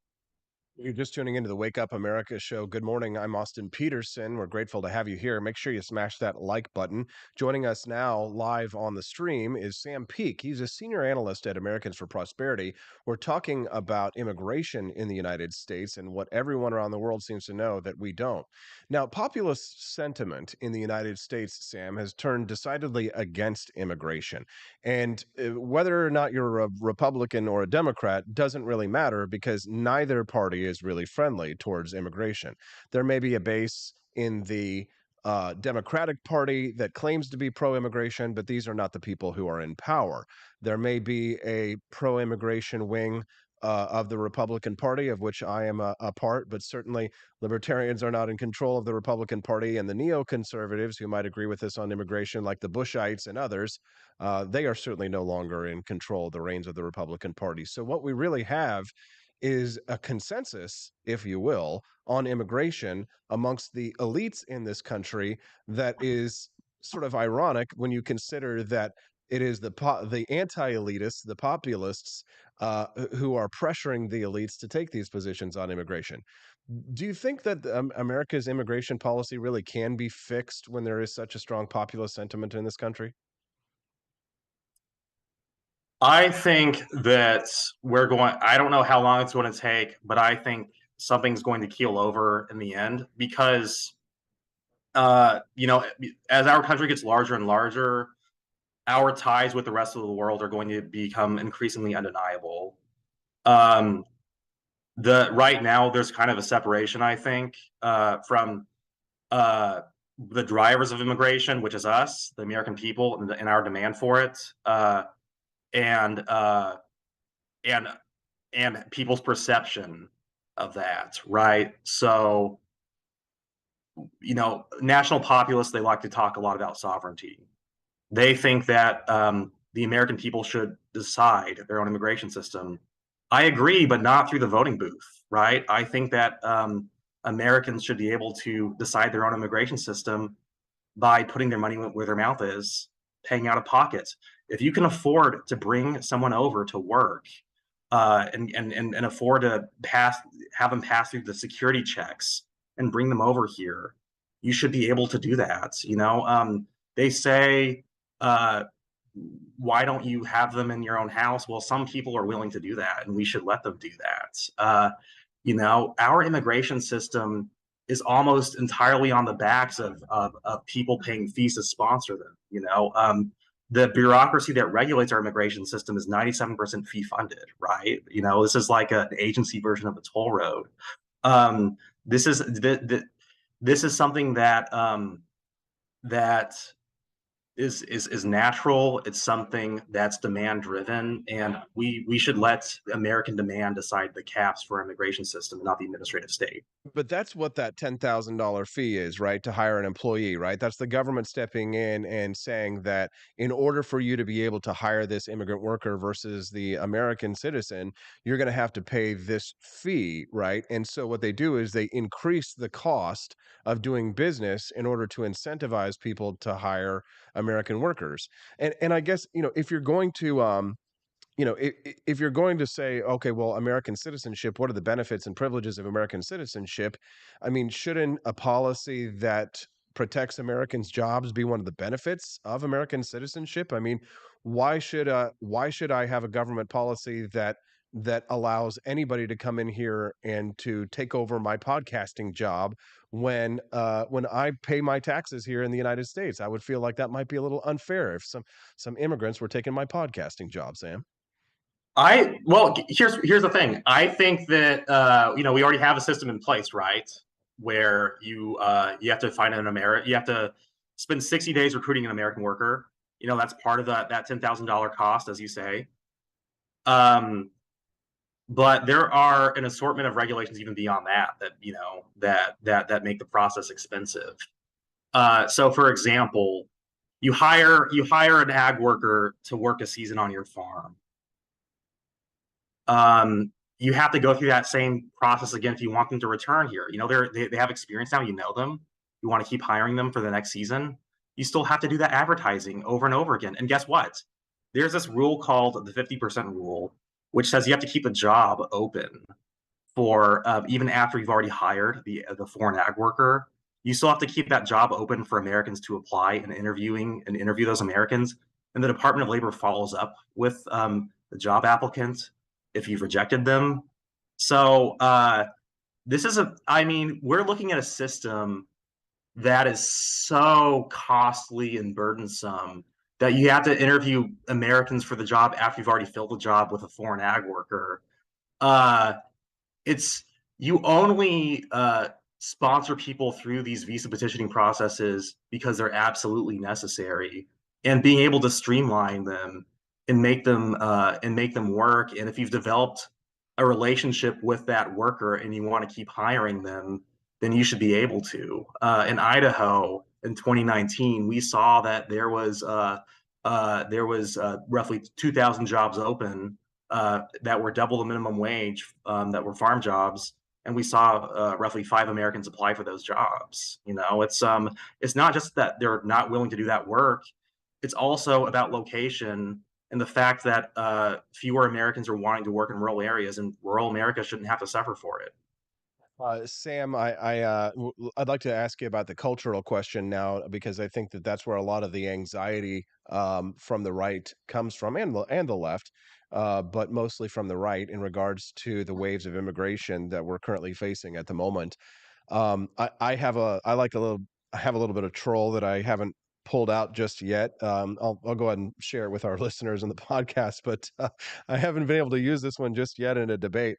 You're just tuning into the Wake Up America show. Good morning. I'm Austin Peterson. We're grateful to have you here. Make sure you smash that like button. Joining us now live on the stream is Sam Peak. He's a senior analyst at Americans for Prosperity. We're talking about immigration in the United States and what everyone around the world seems to know that we don't. Now, populist sentiment in the United States, Sam, has turned decidedly against immigration. And whether or not you're a Republican or a Democrat doesn't really matter, because neither party is really friendly towards immigration. There may be a base in the Democratic Party that claims to be pro-immigration, but these are not the people who are in power. There may be a pro-immigration wing of the Republican Party, of which I am a part, but certainly libertarians are not in control of the Republican Party, and the neoconservatives, who might agree with us on immigration, like the Bushites and others, they are certainly no longer in control of the reins of the Republican Party. So what we really have is a consensus, if you will, on immigration amongst the elites in this country that is sort of ironic when you consider that it is the anti-elitists, the populists, who are pressuring the elites to take these positions on immigration. Do you think that America's immigration policy really can be fixed when there is such a strong populist sentiment in this country? I think that I don't know how long it's going to take, but I think something's going to keel over in the end, because, as our country gets larger and larger, our ties with the rest of the world are going to become increasingly undeniable. Right now, there's kind of a separation, I think, from the drivers of immigration, which is us, the American people, and our demand for it. And people's perception of that, right? So, national populists, they like to talk a lot about sovereignty. They think that the American people should decide their own immigration system. I agree, but not through the voting booth, right? I think that Americans should be able to decide their own immigration system by putting their money where their mouth is, paying out of pocket. If you can afford to bring someone over to work, and afford to have them pass through the security checks and bring them over here, you should be able to do that. They say, why don't you have them in your own house? Well, some people are willing to do that, and we should let them do that. Our immigration system is almost entirely on the backs of people paying fees to sponsor them. The bureaucracy that regulates our immigration system is 97% fee funded, right? This is like an agency version of a toll road. This is something that is natural. It's something that's demand driven, and we should let American demand decide the caps for our immigration system, not the administrative state. But that's what that $10,000 fee is, right? To hire an employee, right? That's the government stepping in and saying that in order for you to be able to hire this immigrant worker versus the American citizen, you're going to have to pay this fee, right? And so what they do is they increase the cost of doing business in order to incentivize people to hire American workers. And I guess, if you're going to if you're going to say, okay, well, American citizenship, what are the benefits and privileges of American citizenship? I mean, shouldn't a policy that protects Americans' jobs be one of the benefits of American citizenship? I mean, why should I have a government policy that allows anybody to come in here and to take over my podcasting job when I pay my taxes here in the United States? I would feel like that might be a little unfair if some immigrants were taking my podcasting job, Sam. Here's the thing. I think that we already have a system in place, right? Where you have to find you have to spend 60 days recruiting an American worker. That's part of that $10,000 cost, as you say. But there are an assortment of regulations even beyond that make the process expensive. So, for example, you hire an ag worker to work a season on your farm. You have to go through that same process again if you want them to return here. They have experience now. You know them. You want to keep hiring them for the next season. You still have to do that advertising over and over again. And guess what? There's this rule called the 50% rule, which says you have to keep a job open for even after you've already hired the foreign ag worker. You still have to keep that job open for Americans to apply and interview those Americans. And the Department of Labor follows up with the job applicant if you've rejected them. So we're looking at a system that is so costly and burdensome that you have to interview Americans for the job after you've already filled the job with a foreign ag worker. You only sponsor people through these visa petitioning processes because they're absolutely necessary, and being able to streamline them and make them work. And if you've developed a relationship with that worker and you want to keep hiring them, then you should be able to. In Idaho in 2019, we saw that there was roughly 2,000 jobs open that were double the minimum wage, that were farm jobs, and we saw roughly 5 Americans apply for those jobs. It's not just that they're not willing to do that work; it's also about location and the fact that fewer Americans are wanting to work in rural areas, and rural America shouldn't have to suffer for it. Sam, I'd like to ask you about the cultural question now, because I think that's where a lot of the anxiety from the right comes from, and the left, but mostly from the right in regards to the waves of immigration that we're currently facing at the moment. I have a little bit of troll that I haven't pulled out just yet. I'll go ahead and share it with our listeners in the podcast, but I haven't been able to use this one just yet in a debate.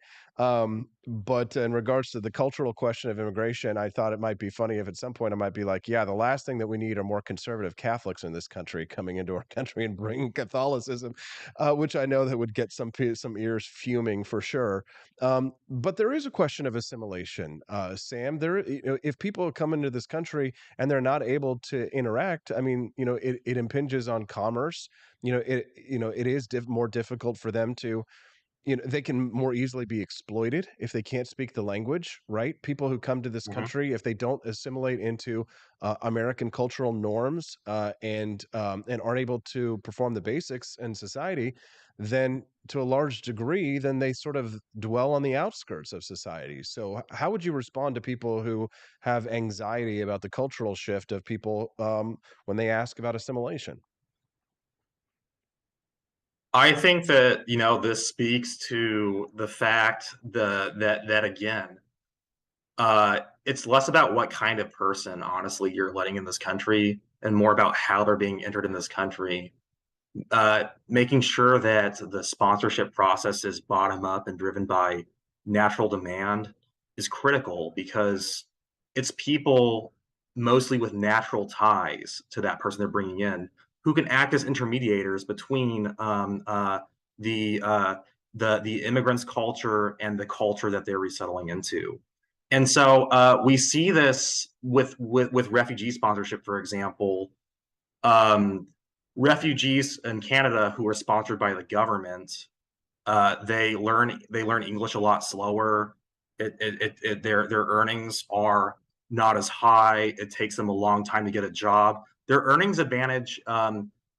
But in regards to the cultural question of immigration, I thought it might be funny if at some point I might be like, yeah, the last thing that we need are more conservative Catholics in this country coming into our country and bringing Catholicism, which I know that would get some ears fuming for sure. But there is a question of assimilation, Sam. If people come into this country and they're not able to interact, I mean, it impinges on commerce. It is more difficult for them to, they can more easily be exploited if they can't speak the language, right? People who come to this country, if they don't assimilate into American cultural norms and aren't able to perform the basics in society, then to a large degree, then they sort of dwell on the outskirts of society. So how would you respond to people who have anxiety about the cultural shift of people when they ask about assimilation? I think that this speaks to the fact that again, it's less about what kind of person, honestly, you're letting in this country, and more about how they're being entered in this country. Making sure that the sponsorship process is bottom up and driven by natural demand is critical, because it's people mostly with natural ties to that person they're bringing in who can act as intermediators between the immigrants' culture and the culture that they're resettling into. And so we see this with refugee sponsorship, for example. Refugees in Canada who are sponsored by the government, they learn English a lot slower. Their earnings are not as high. It takes them a long time to get a job. Their earnings advantage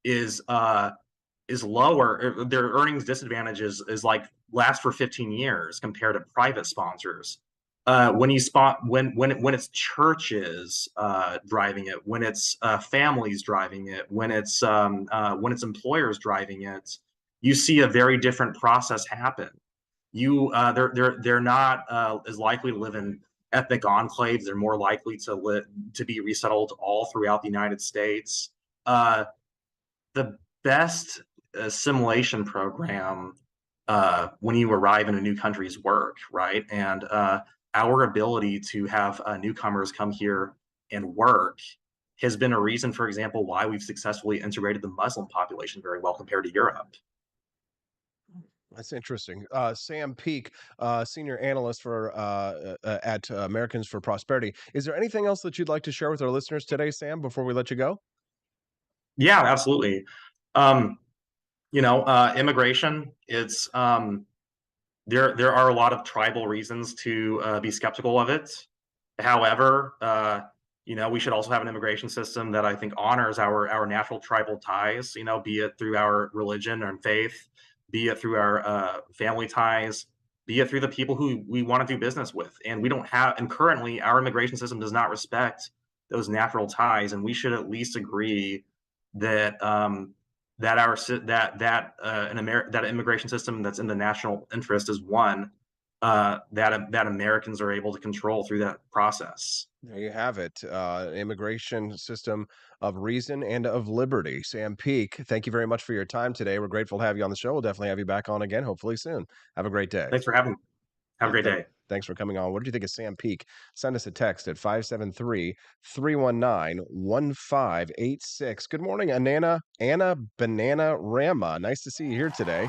is lower. Their earnings disadvantage is like lasts for 15 years compared to private sponsors. When it's churches driving it, when it's families driving it, when it's employers driving it, you see a very different process happen. They're not as likely to live in ethnic enclaves. They're more likely to be resettled all throughout the United States. The best assimilation program when you arrive in a new country is work, right? And our ability to have newcomers come here and work has been a reason, for example, why we've successfully integrated the Muslim population very well compared to Europe. That's interesting. Sam Peak, senior analyst for at Americans for Prosperity. Is there anything else that you'd like to share with our listeners today, Sam, before we let you go? Yeah, absolutely. Immigration, it's there are a lot of tribal reasons to be skeptical of it. However, we should also have an immigration system that I think honors our natural tribal ties, be it through our religion and faith, be it through our family ties, be it through the people who we want to do business with. And currently our immigration system does not respect those natural ties. And we should at least agree that that immigration system that's in the national interest is one that Americans are able to control through that process. There you have it. Immigration system of reason and of liberty. Sam Peak, thank you very much for your time today. We're grateful to have you on the show. We'll definitely have you back on again, hopefully soon. Have a great day. Thanks for having me. Have a great day. Thanks for coming on. What did you think of Sam Peak? Send us a text at 573-319-1586. Good morning, Anna Banana Rama. Nice to see you here today.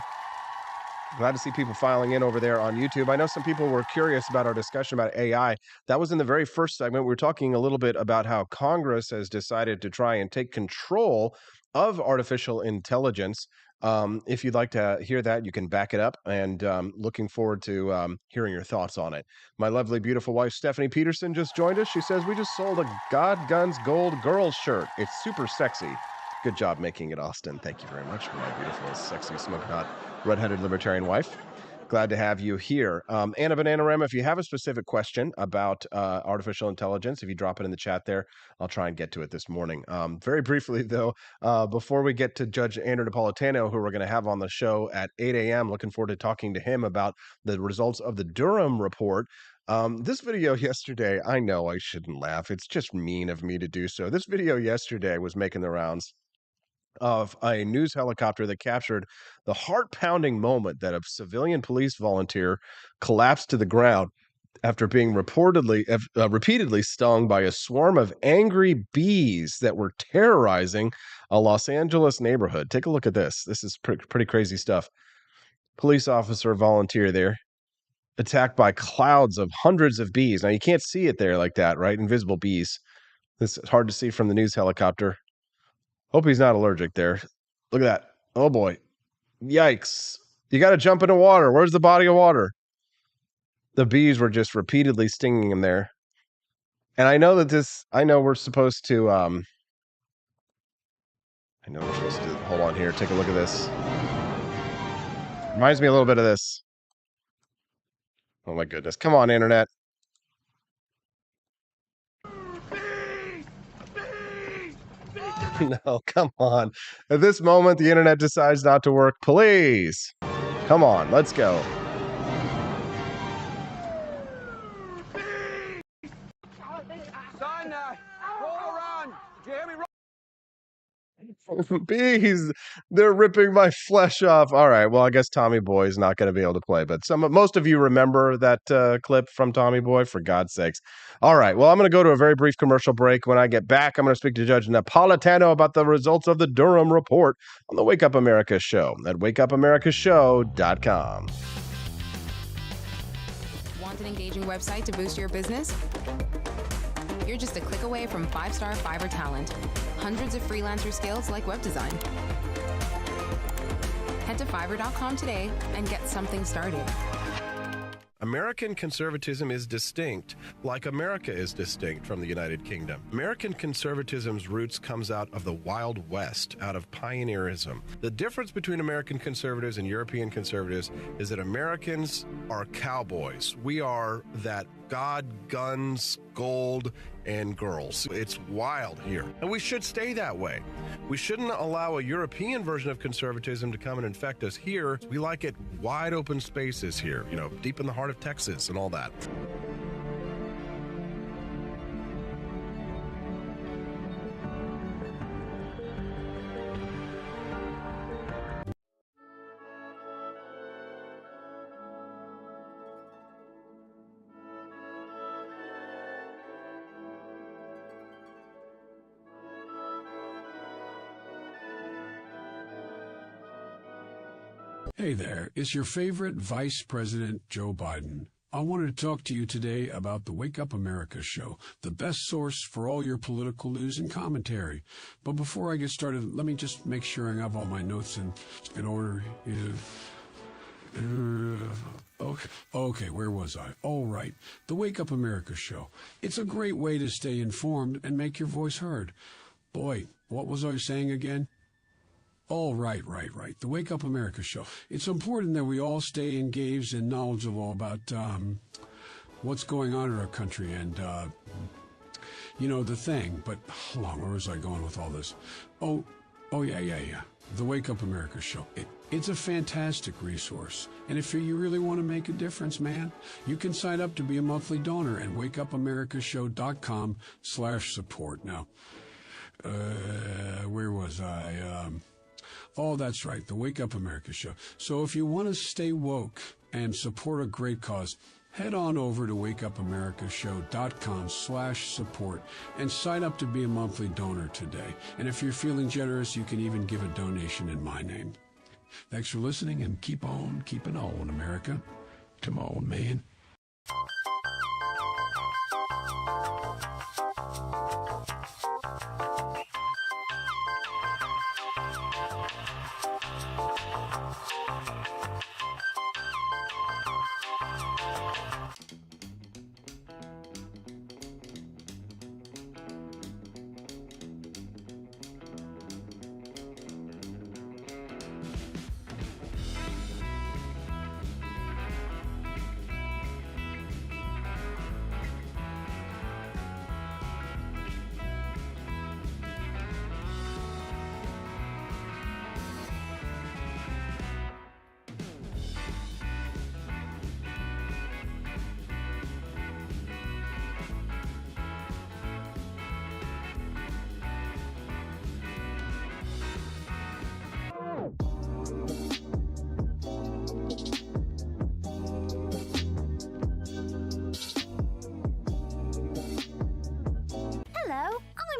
Glad to see people filing in over there on YouTube. I know some people were curious about our discussion about AI. That was in the very first segment. We were talking a little bit about how Congress has decided to try and take control of artificial intelligence. If you'd like to hear that, you can back it up, and looking forward to hearing your thoughts on it. My lovely, beautiful wife, Stephanie Peterson, just joined us. She says, we just sold a God Guns Gold Girl shirt. It's super sexy. Good job making it, Austin. Thank you very much for my beautiful, sexy, smoking hot, redheaded libertarian wife. Glad to have you here. Anna Bananarama, if you have a specific question about artificial intelligence, if you drop it in the chat there, I'll try and get to it this morning. Very briefly, though, before we get to Judge Andrew Napolitano, who we're going to have on the show at 8 a.m., looking forward to talking to him about the results of the Durham report. This video yesterday, I know I shouldn't laugh. It's just mean of me to do so. This video yesterday was making the rounds of a news helicopter that captured the heart-pounding moment that a civilian police volunteer collapsed to the ground after being repeatedly stung by a swarm of angry bees that were terrorizing a Los Angeles neighborhood. Take a look at this. This is pretty crazy stuff. Police officer volunteer there, attacked by clouds of hundreds of bees. Now, you can't see it there like that, right? Invisible bees. This is hard to see from the news helicopter. Hope he's not allergic there. Look at that. Oh, boy. Yikes. You got to jump into water. Where's the body of water? The bees were just repeatedly stinging him there. And I know we're supposed to, hold on here. Take a look at this. Reminds me a little bit of this. Oh, my goodness. Come on, Internet. No, come on. At this moment, the Internet decides not to work. Please. Come on, let's go. Bees, they're ripping my flesh off. All right, well, I guess Tommy Boy is not going to be able to play, but most of you remember that clip from Tommy Boy, for God's sakes. All right, well, I'm going to go to a very brief commercial break. When I get back, I'm going to speak to Judge Napolitano about the results of the Durham report on the Wake Up America show at wakeupAmericaShow.com. Want an engaging website to boost your business? You're just a click away from 5-star Fiverr talent. Hundreds of freelancer skills like web design. Head to Fiverr.com today and get something started. American conservatism is distinct, like America is distinct from the United Kingdom. American conservatism's roots comes out of the Wild West, out of pioneerism. The difference between American conservatives and European conservatives is that Americans are cowboys. We are that God, guns, gold, and girls. It's wild here, and we should stay that way. We shouldn't allow a European version of conservatism to come and infect us here. We like it wide open spaces here, deep in the heart of Texas and all that. Hey there, it's your favorite Vice President Joe Biden. I wanted to talk to you today about the Wake Up America show, the best source for all your political news and commentary. But before I get started, let me just make sure I have all my notes in order. Okay, where was I? All right, the Wake Up America show. It's a great way to stay informed and make your voice heard. Boy, what was I saying again? Oh, right. The Wake Up America show. It's important that we all stay engaged and knowledgeable about what's going on in our country and, the thing. But hold on, where was I going with all this? Oh, yeah. The Wake Up America show. It's a fantastic resource. And if you really want to make a difference, man, you can sign up to be a monthly donor at wakeupAmericaShow.com/support. Now, where was I? Oh, that's right, the Wake Up America show. So if you want to stay woke and support a great cause, head on over to wakeupAmericaShow.com/support and sign up to be a monthly donor today. And if you're feeling generous, you can even give a donation in my name. Thanks for listening, and keep on keeping on, America. Come on, man.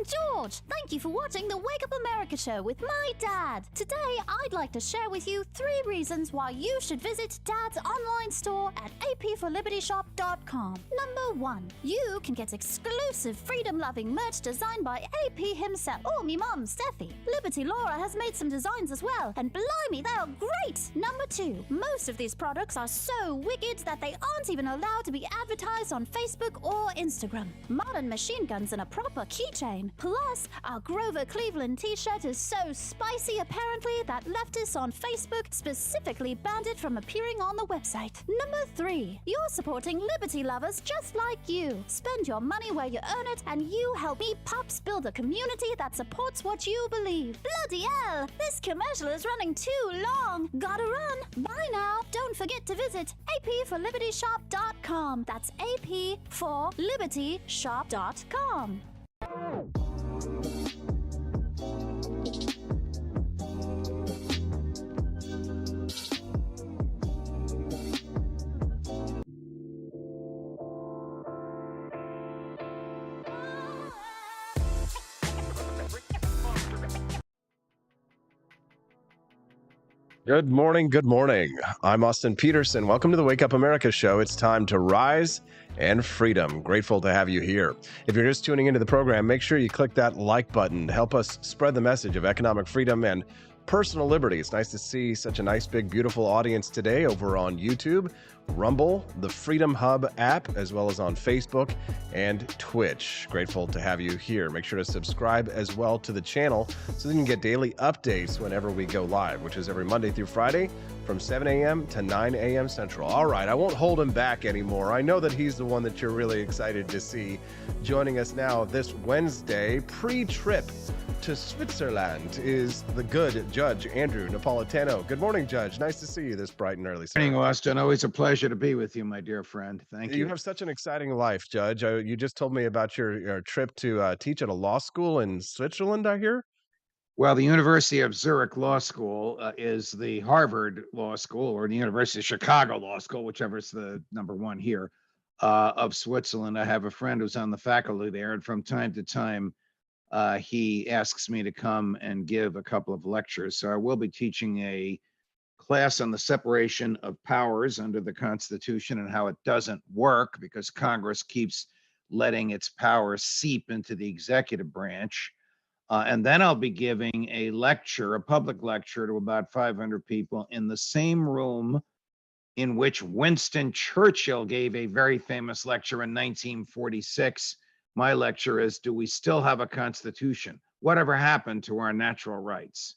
George. Thank you for watching the Wake Up America show with my dad. Today, I'd like to share with you 3 reasons why you should visit Dad's online store at apforlibertyshop.com. Number 1. You can get exclusive freedom-loving merch designed by AP himself or me mum, Steffi. Liberty Laura has made some designs as well, and blimey, they are great! Number 2. Most of these products are so wicked that they aren't even allowed to be advertised on Facebook or Instagram. Modern machine guns and a proper keychain. Plus, our Grover Cleveland t-shirt is so spicy apparently that leftists on Facebook specifically banned it from appearing on the website. Number 3. You're supporting liberty lovers just like you. Spend your money where you earn it, and you help me Pops build a community that supports what you believe. Bloody hell! This commercial is running too long. Gotta run. Bye now. Don't forget to visit apforlibertyshop.com. That's apforlibertyshop.com. Good morning. Good morning. I'm Austin Peterson. Welcome to the Wake Up America show. It's time to rise and freedom. Grateful to have you here. If you're just tuning into the program, make sure you click that like button to help us spread the message of economic freedom and personal liberty. It's nice to see such a nice, big, beautiful audience today over on YouTube, Rumble, the Freedom Hub app, as well as on Facebook and Twitch. Grateful to have you here. Make sure to subscribe as well to the channel so that you can get daily updates whenever we go live, which is every Monday through Friday from 7 a.m. to 9 a.m. Central. All right, I won't hold him back anymore. I know that he's the one that you're really excited to see joining us now this Wednesday, pre-trip to Switzerland, is the good Judge Andrew Napolitano. Good morning, Judge. Nice to see you this bright and early. Good morning, Austin. Always a pleasure to be with you, my dear friend. Thank you. You have such an exciting life, Judge. You just told me about your trip to teach at a law school in Switzerland, I hear? Well, the University of Zurich Law School is the Harvard Law School, or the University of Chicago Law School, whichever is the number one here, of Switzerland. I have a friend who's on the faculty there, and from time to time, he asks me to come and give a couple of lectures. So I will be teaching a class on the separation of powers under the Constitution and how it doesn't work because Congress keeps letting its powers seep into the executive branch. And then I'll be giving a lecture, a public lecture to about 500 people in the same room in which Winston Churchill gave a very famous lecture in 1946. My lecture is, do we still have a constitution? Whatever happened to our natural rights?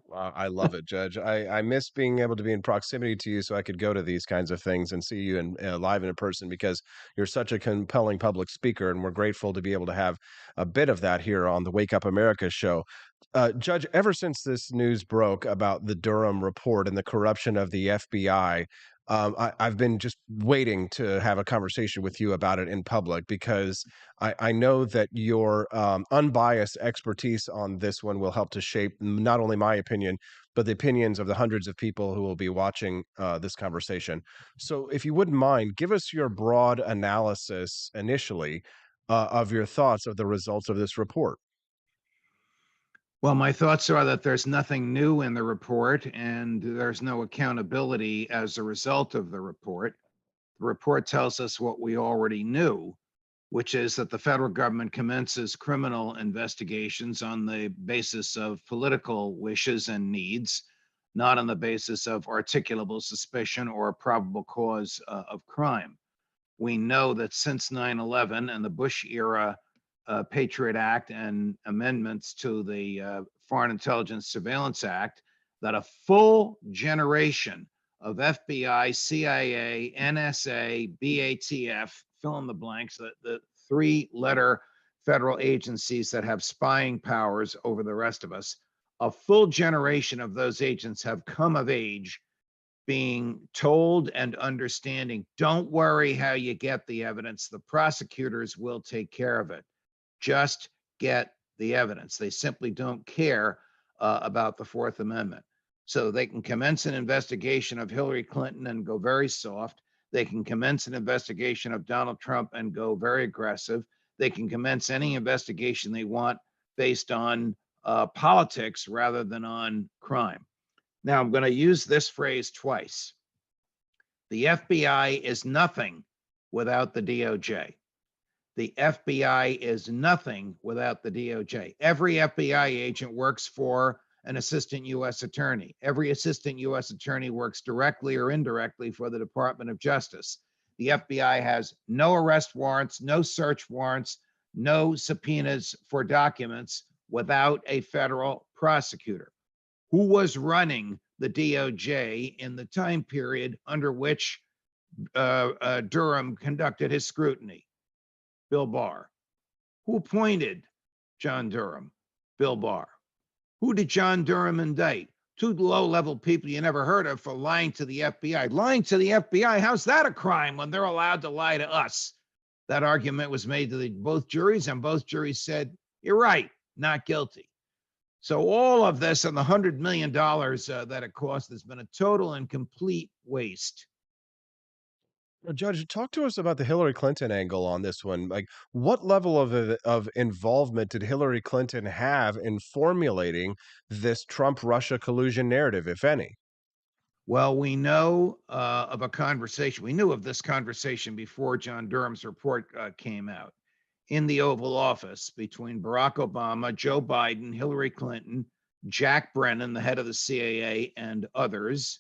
Wow, I love it, Judge. I miss being able to be in proximity to you so I could go to these kinds of things and see you in live and in person because you're such a compelling public speaker, and we're grateful to be able to have a bit of that here on the Wake Up America show. Judge, ever since this news broke about the Durham report and the corruption of the FBI, I've been just waiting to have a conversation with you about it in public because I know that your unbiased expertise on this one will help to shape not only my opinion, but the opinions of the hundreds of people who will be watching this conversation. So if you wouldn't mind, give us your broad analysis initially of your thoughts of the results of this report. Well, my thoughts are that there's nothing new in the report and there's no accountability as a result of the report. The report tells us what we already knew, which is that the federal government commences criminal investigations on the basis of political wishes and needs, not on the basis of articulable suspicion or probable cause of crime. We know that since 9/11 and the Bush era Patriot Act and amendments to the Foreign Intelligence Surveillance Act, that a full generation of FBI, CIA, NSA, BATF, fill in the blanks, the three-letter federal agencies that have spying powers over the rest of us, a full generation of those agents have come of age being told and understanding, don't worry how you get the evidence, the prosecutors will take care of it. Just get the evidence. They simply don't care about the Fourth Amendment. So they can commence an investigation of Hillary Clinton and go very soft. They can commence an investigation of Donald Trump and go very aggressive. They can commence any investigation they want based on politics rather than on crime. Now, I'm going to use this phrase twice. The FBI is nothing without the DOJ. The FBI is nothing without the DOJ. Every FBI agent works for an assistant U.S. attorney. Every assistant U.S. attorney works directly or indirectly for the Department of Justice. The FBI has no arrest warrants, no search warrants, no subpoenas for documents without a federal prosecutor. Who was running the DOJ in the time period under which Durham conducted his scrutiny? Bill Barr. Who appointed John Durham? Bill Barr. Who did John Durham indict? Two low-level people you never heard of for lying to the FBI. Lying to the FBI, how's that a crime when they're allowed to lie to us? That argument was made to both juries, and both juries said, you're right, not guilty. So all of this and the $100 million that it cost has been a total and complete waste. Judge, talk to us about the Hillary Clinton angle on this one. Like, what level of involvement did Hillary Clinton have in formulating this Trump-Russia collusion narrative, if any? Well, we know of a conversation. We knew of this conversation before John Durham's report came out in the Oval Office between Barack Obama, Joe Biden, Hillary Clinton, Jack Brennan, the head of the CIA, and others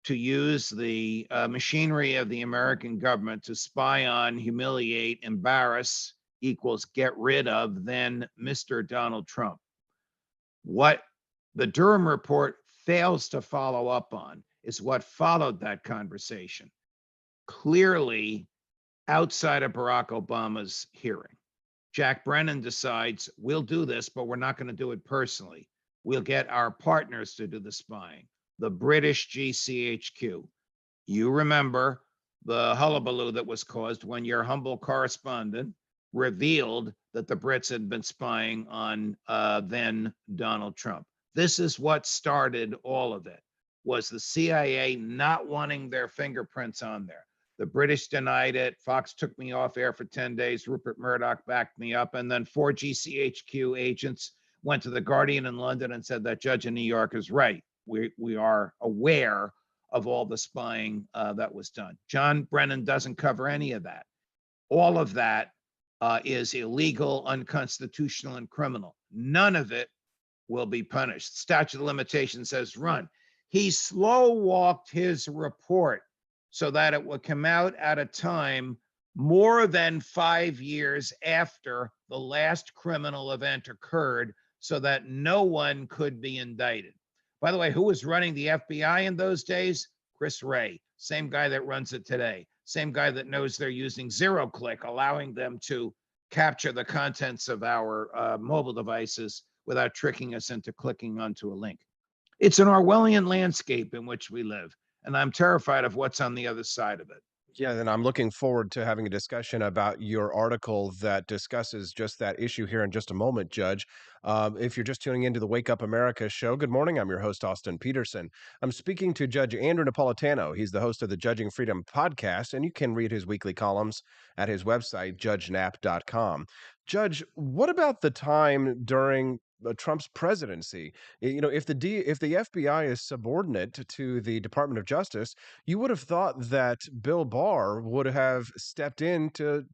to use the machinery of the American government to spy on, humiliate, embarrass equals get rid of then Mr. Donald Trump. What the Durham report fails to follow up on is what followed that conversation. Clearly, outside of Barack Obama's hearing, Jack Brennan decides we'll do this, but we're not going to do it personally. We'll get our partners to do the spying, the British GCHQ. You remember the hullabaloo that was caused when your humble correspondent revealed that the Brits had been spying on then Donald Trump. This is what started all of it, was the CIA not wanting their fingerprints on there. The British denied it. Fox took me off air for 10 days. Rupert Murdoch backed me up. And then 4 GCHQ agents went to The Guardian in London and said that judge in New York is right. We are aware of all the spying that was done. John Brennan doesn't cover any of that. All of that is illegal, unconstitutional, and criminal. None of it will be punished. Statute of limitations says run. He slow walked his report so that it would come out at a time more than 5 years after the last criminal event occurred, so that no one could be indicted. By the way, who was running the FBI in those days? Chris Wray, same guy that runs it today, same guy that knows they're using zero-click, allowing them to capture the contents of our mobile devices without tricking us into clicking onto a link. It's an Orwellian landscape in which we live, and I'm terrified of what's on the other side of it. Yeah, and I'm looking forward to having a discussion about your article that discusses just that issue here in just a moment, Judge. If you're just tuning into the Wake Up America show, good morning. I'm your host, Austin Peterson. I'm speaking to Judge Andrew Napolitano. He's the host of the Judging Freedom podcast, and you can read his weekly columns at his website, judgenap.com. Judge, what about the time during Trump's presidency? You know, if the FBI is subordinate to the Department of Justice, you would have thought that Bill Barr would have stepped in to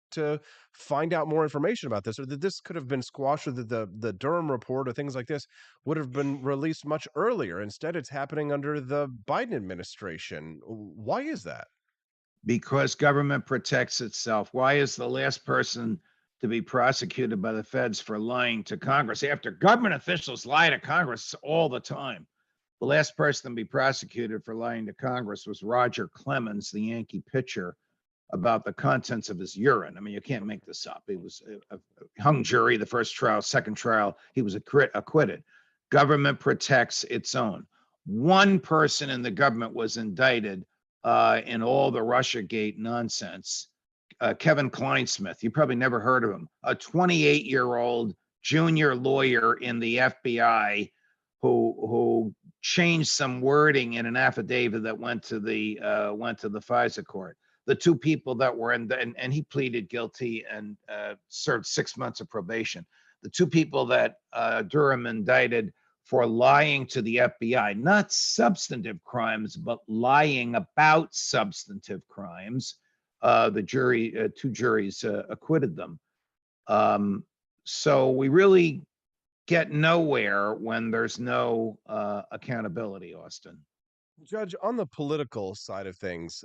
find out more information about this, or that this could have been squashed, or that the Durham report or things like this would have been released much earlier. Instead, it's happening under the Biden administration. Why is that? Because government protects itself. Why is the last person to be prosecuted by the feds for lying to Congress after government officials lie to Congress all the time? The last person to be prosecuted for lying to Congress was Roger Clemens, the Yankee pitcher, about the contents of his urine. I mean, you can't make this up. He was a hung jury, the first trial, second trial, he was acquitted. Government protects its own. One person in the government was indicted in all the Russiagate nonsense. Kevin Kleinsmith, you probably never heard of him, a 28-year-old junior lawyer in the FBI who changed some wording in an affidavit that went to the FISA court. The two people that were in, and he pleaded guilty and served 6 months of probation. The two people that Durham indicted for lying to the FBI, not substantive crimes, but lying about substantive crimes. The jury, two juries acquitted them. So we really get nowhere when there's no accountability, Austin. Judge, on the political side of things,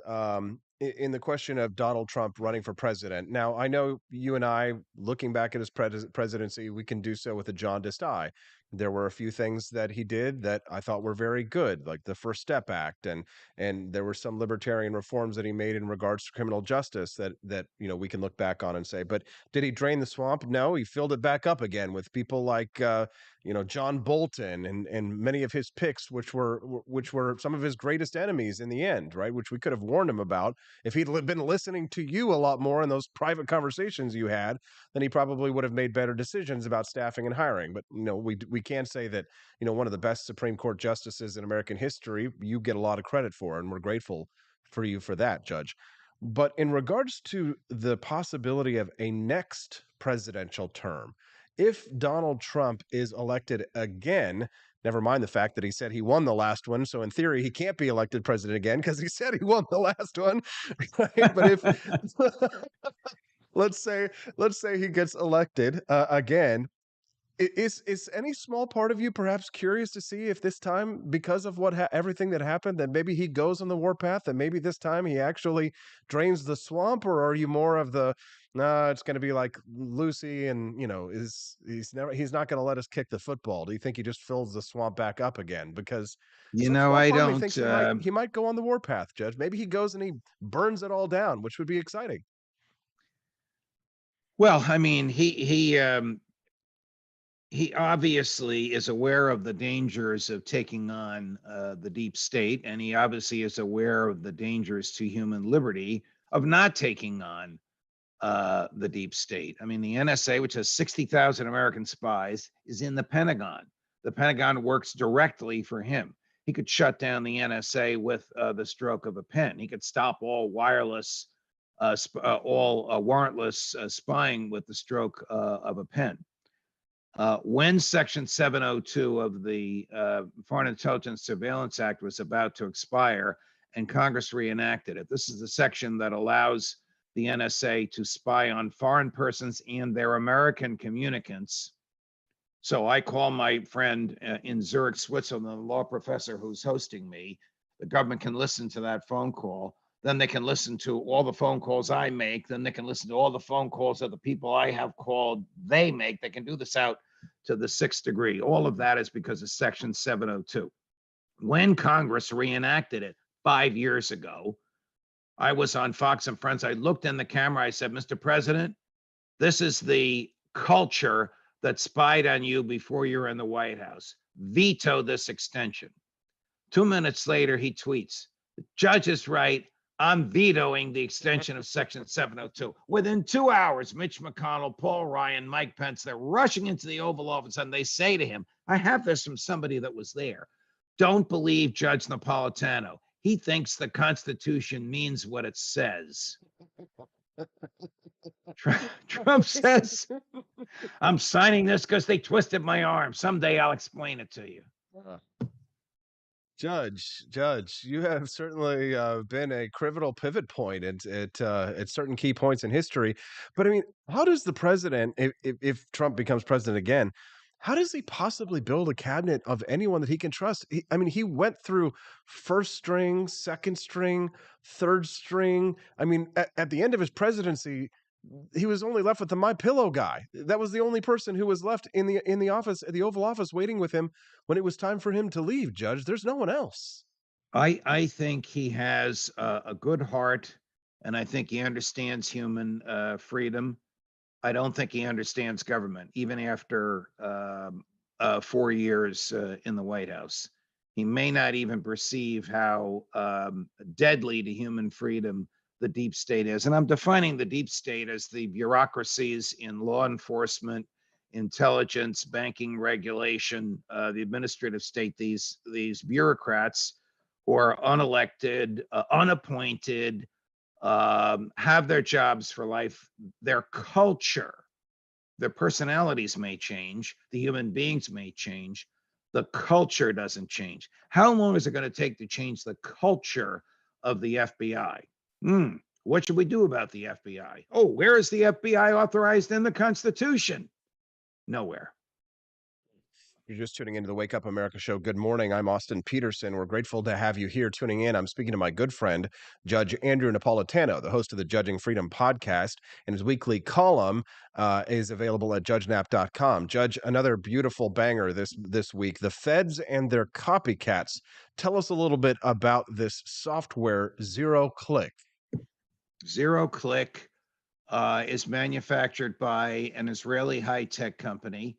in the question of Donald Trump running for president, now I know you and I, looking back at his presidency, we can do so with a jaundiced eye. There were a few things that he did that I thought were very good, like the First Step Act, and there were some libertarian reforms that he made in regards to criminal justice that we can look back on and say, but did he drain the swamp? No, he filled it back up again with people like John Bolton and many of his picks, which were some of his greatest enemies in the end, right? Which we could have warned him about. If he'd been listening to you a lot more in those private conversations you had, then he probably would have made better decisions about staffing and hiring. But we can say that one of the best Supreme Court justices in American history, you get a lot of credit for, and we're grateful for you for that, Judge. But in regards to the possibility of a next presidential term, if Donald Trump is elected again, never mind the fact that he said he won the last one, so in theory he can't be elected president again because he said he won the last one, right? But if let's say he gets elected again, is any small part of you perhaps curious to see if this time, because of everything that happened, that maybe he goes on the warpath, and maybe this time he actually drains the swamp? Or are you more of the, nah, it's going to be like Lucy, and he's not going to let us kick the football? Do you think he just fills the swamp back up again? Because some small I part of me don't. thinks he might go on the warpath, Judge. Maybe he goes and he burns it all down, which would be exciting. Well, I mean, he obviously is aware of the dangers of taking on the deep state, and he obviously is aware of the dangers to human liberty of not taking on the deep state. I mean, the NSA, which has 60,000 American spies, is in the Pentagon. The Pentagon works directly for him. He could shut down the NSA with the stroke of a pen. He could stop all wireless, warrantless spying with the stroke of a pen. When Section 702 of the Foreign Intelligence Surveillance Act was about to expire and Congress reenacted it, this is the section that allows the NSA to spy on foreign persons and their American communicants. So I call my friend in Zurich, Switzerland, the law professor who's hosting me. The government can listen to that phone call. Then they can listen to all the phone calls I make. Then they can listen to all the phone calls of the people I have called they make. They can do this out to the 6th degree. All of that is because of Section 702. When Congress reenacted it 5 years ago, I was on Fox and Friends. I looked in the camera. I said, Mr. President, this is the culture that spied on you before you were in the White House. Veto this extension. 2 minutes later, he tweets, the judge is right. I'm vetoing the extension of Section 702. Within 2 hours, Mitch McConnell, Paul Ryan, Mike Pence, they're rushing into the Oval Office and they say to him, I have this from somebody that was there. Don't believe Judge Napolitano. He thinks the Constitution means what it says. Trump says, I'm signing this because they twisted my arm. Someday I'll explain it to you. Judge, you have certainly been a critical pivot point at certain key points in history. But I mean, how does the president, if Trump becomes president again, how does he possibly build a cabinet of anyone that he can trust? He went through first string, second string, third string. I mean, at the end of his presidency, he was only left with the My Pillow guy. That was the only person who was left in the office, at the Oval Office, waiting with him when it was time for him to leave. Judge, there's no one else. I think he has a good heart, and I think he understands human freedom. I don't think he understands government, even after 4 years in the White House. He may not even perceive how deadly to human freedom the deep state is. And I'm defining the deep state as the bureaucracies in law enforcement, intelligence, banking, regulation, the administrative state, these bureaucrats who are unelected, unappointed, have their jobs for life. Their culture, their personalities may change, the human beings may change, the culture doesn't change. How long is it going to take to change the culture of the FBI? What should we do about the FBI? Oh, where is the FBI authorized in the Constitution? Nowhere. You're just tuning into the Wake Up America show. Good morning. I'm Austin Peterson. We're grateful to have you here tuning in. I'm speaking to my good friend, Judge Andrew Napolitano, the host of the Judging Freedom podcast, and his weekly column is available at judgenap.com. Judge, another beautiful banger this week, the feds and their copycats. Tell us a little bit about this software, Zero Click. Zero Click is manufactured by an Israeli high-tech company,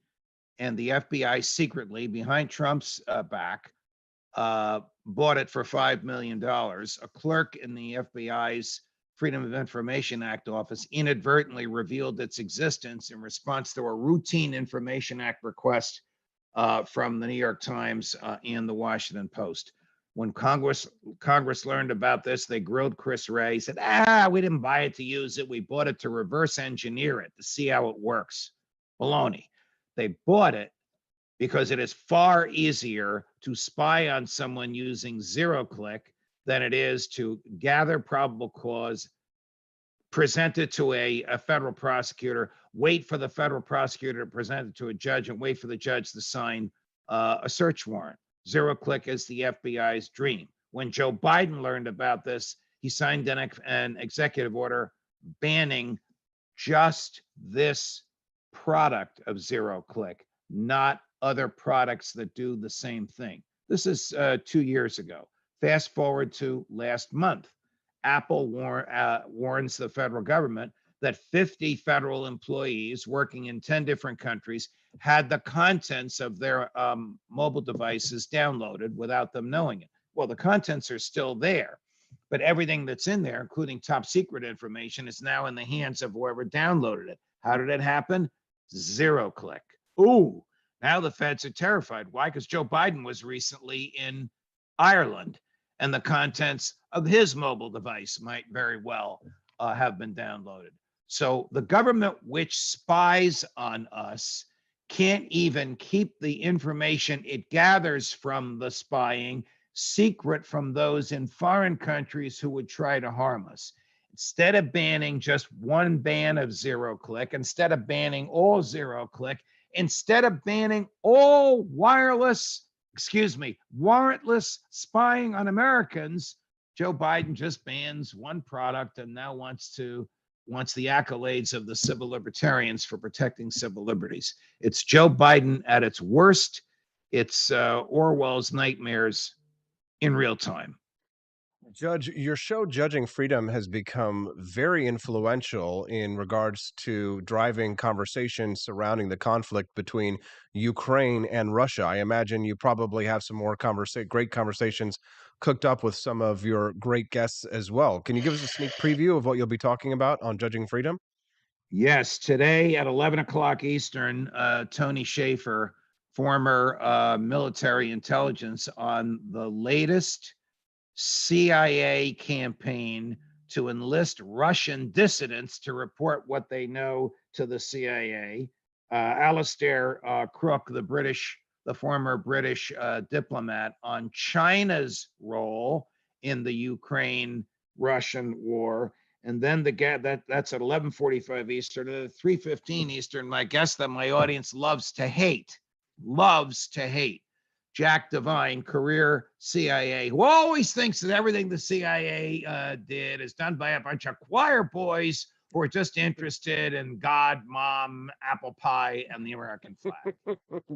and the FBI secretly, behind Trump's back, bought it for $5 million. A clerk in the FBI's Freedom of Information Act office inadvertently revealed its existence in response to a routine Information Act request from the New York Times and the Washington Post. When Congress learned about this, they grilled Chris Wray. He said, we didn't buy it to use it. We bought it to reverse engineer it, to see how it works. Baloney. They bought it because it is far easier to spy on someone using zero-click than it is to gather probable cause, present it to a federal prosecutor, wait for the federal prosecutor to present it to a judge, and wait for the judge to sign a search warrant. Zero-click is the FBI's dream. When Joe Biden learned about this, he signed an executive order banning just this product of zero-click, not other products that do the same thing. This is 2 years ago. Fast forward to last month. Apple warns the federal government that 50 federal employees working in 10 different countries had the contents of their mobile devices downloaded without them knowing it. Well, the contents are still there, but everything that's in there, including top secret information, is now in the hands of whoever downloaded it. How did it happen? Zero-click. Ooh, now the feds are terrified. Why? Because Joe Biden was recently in Ireland, and the contents of his mobile device might very well have been downloaded. So the government which spies on us can't even keep the information it gathers from the spying secret from those in foreign countries who would try to harm us. Instead of banning just one ban of zero-click, instead of banning all zero-click, instead of banning all warrantless spying on Americans, Joe Biden just bans one product and now wants the accolades of the civil libertarians for protecting civil liberties. It's Joe Biden at its worst. It's Orwell's nightmares in real time. Judge, your show Judging Freedom has become very influential in regards to driving conversation surrounding the conflict between Ukraine and Russia. I imagine you probably have some more great conversations cooked up with some of your great guests as well. Can you give us a sneak preview of what you'll be talking about on Judging Freedom? Yes, today at 11 o'clock Eastern, Tony Shaffer, former military intelligence, on the latest CIA campaign to enlist Russian dissidents to report what they know to the CIA. Alistair Crook, the former British diplomat, on China's role in the Ukraine-Russian war. And then that's at 11:45 Eastern, at 3:15 Eastern. My guest that my audience loves to hate, Jack Devine, career CIA, who always thinks that everything the CIA did is done by a bunch of choir boys who are just interested in God, mom, apple pie, and the American flag.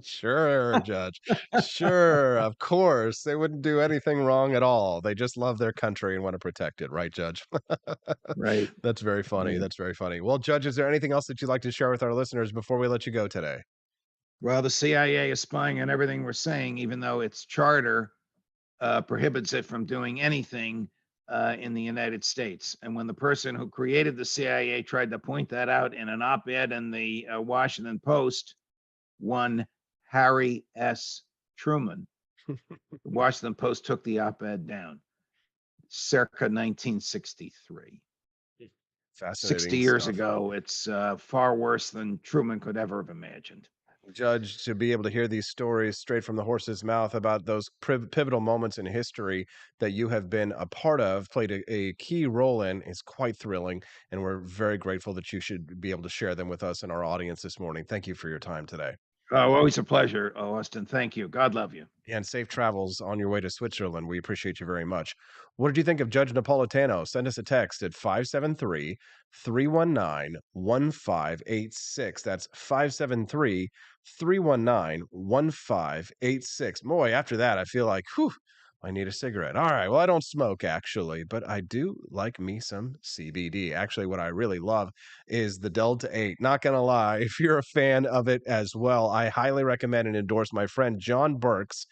Sure, Judge. Sure, of course. They wouldn't do anything wrong at all. They just love their country and want to protect it, right, Judge? Right. That's very funny. Right. That's very funny. Well, Judge, is there anything else that you'd like to share with our listeners before we let you go today? Well, the CIA is spying on everything we're saying, even though its charter prohibits it from doing anything in the United States. And when the person who created the CIA tried to point that out in an op-ed in the Washington Post, one Harry S. Truman, the Washington Post took the op-ed down circa 1963. Fascinating 60 years stuff. ago. It's far worse than Truman could ever have imagined. Judge, to be able to hear these stories straight from the horse's mouth about those pivotal moments in history that you have been a part of, played a key role in, is quite thrilling. And we're very grateful that you should be able to share them with us and our audience this morning. Thank you for your time today. Oh, always a pleasure, Austin. Thank you. God love you. And safe travels on your way to Switzerland. We appreciate you very much. What did you think of Judge Napolitano? Send us a text at 573-319-1586. That's 573-319-1586. Boy, after that, I feel like, whew, I need a cigarette. All right. Well, I don't smoke, actually, but I do like me some CBD. Actually, what I really love is the Delta 8. Not going to lie, if you're a fan of it as well, I highly recommend and endorse my friend John Burke's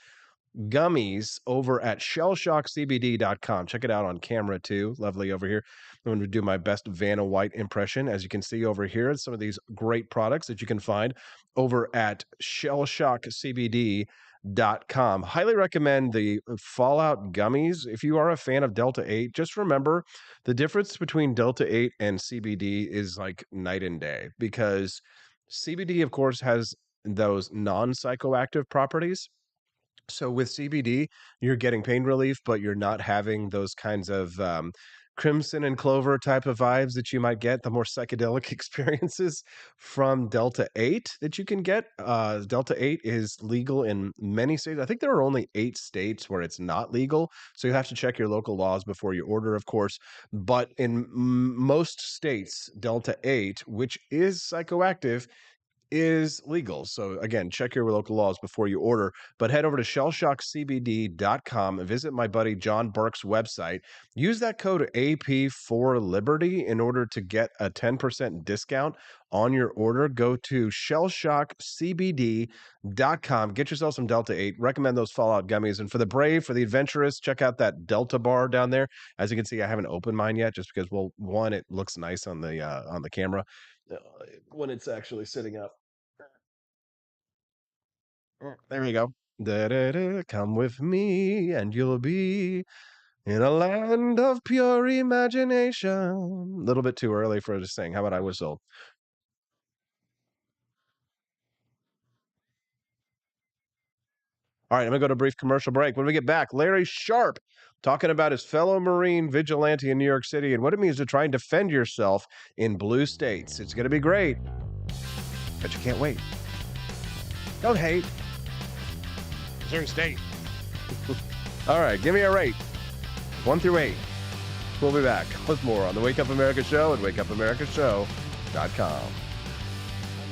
gummies over at shellshockcbd.com. Check it out on camera too. Lovely over here. I'm going to do my best Vanna White impression. As you can see over here, some of these great products that you can find over at shellshockcbd.com. Highly recommend the Fallout gummies. If you are a fan of Delta 8, just remember the difference between Delta 8 and CBD is like night and day, because CBD, of course, has those non-psychoactive properties. So with CBD, you're getting pain relief, but you're not having those kinds of crimson and clover type of vibes that you might get, the more psychedelic experiences from Delta 8 that you can get. Delta 8 is legal in many states. I think there are only 8 states where it's not legal. So you have to check your local laws before you order, of course. But in most states, Delta 8, which is psychoactive, is legal. So again, check your local laws before you order, but head over to shellshockcbd.com and visit my buddy John Burke's website. Use that code AP4Liberty in order to get a 10% discount on your order. Go to shellshockcbd.com. Get yourself some Delta 8. Recommend those Fallout gummies. And for the brave, for the adventurous, check out that Delta bar down there. As you can see, I haven't opened mine yet just because, well, one, it looks nice on the camera when it's actually sitting up. There you go. Da-da-da, come with me and you'll be in a land of pure imagination. A little bit too early for her to sing. How about I whistle? All right, I'm going to go to a brief commercial break. When we get back, Larry Sharpe talking about his fellow Marine vigilante in New York City and what it means to try and defend yourself in blue states. It's going to be great, but you can't wait. Don't hate. Missouri State. All right, give me a rate. 1 through 8. We'll be back with more on the Wake Up America Show at wakeupAmericaShow.com.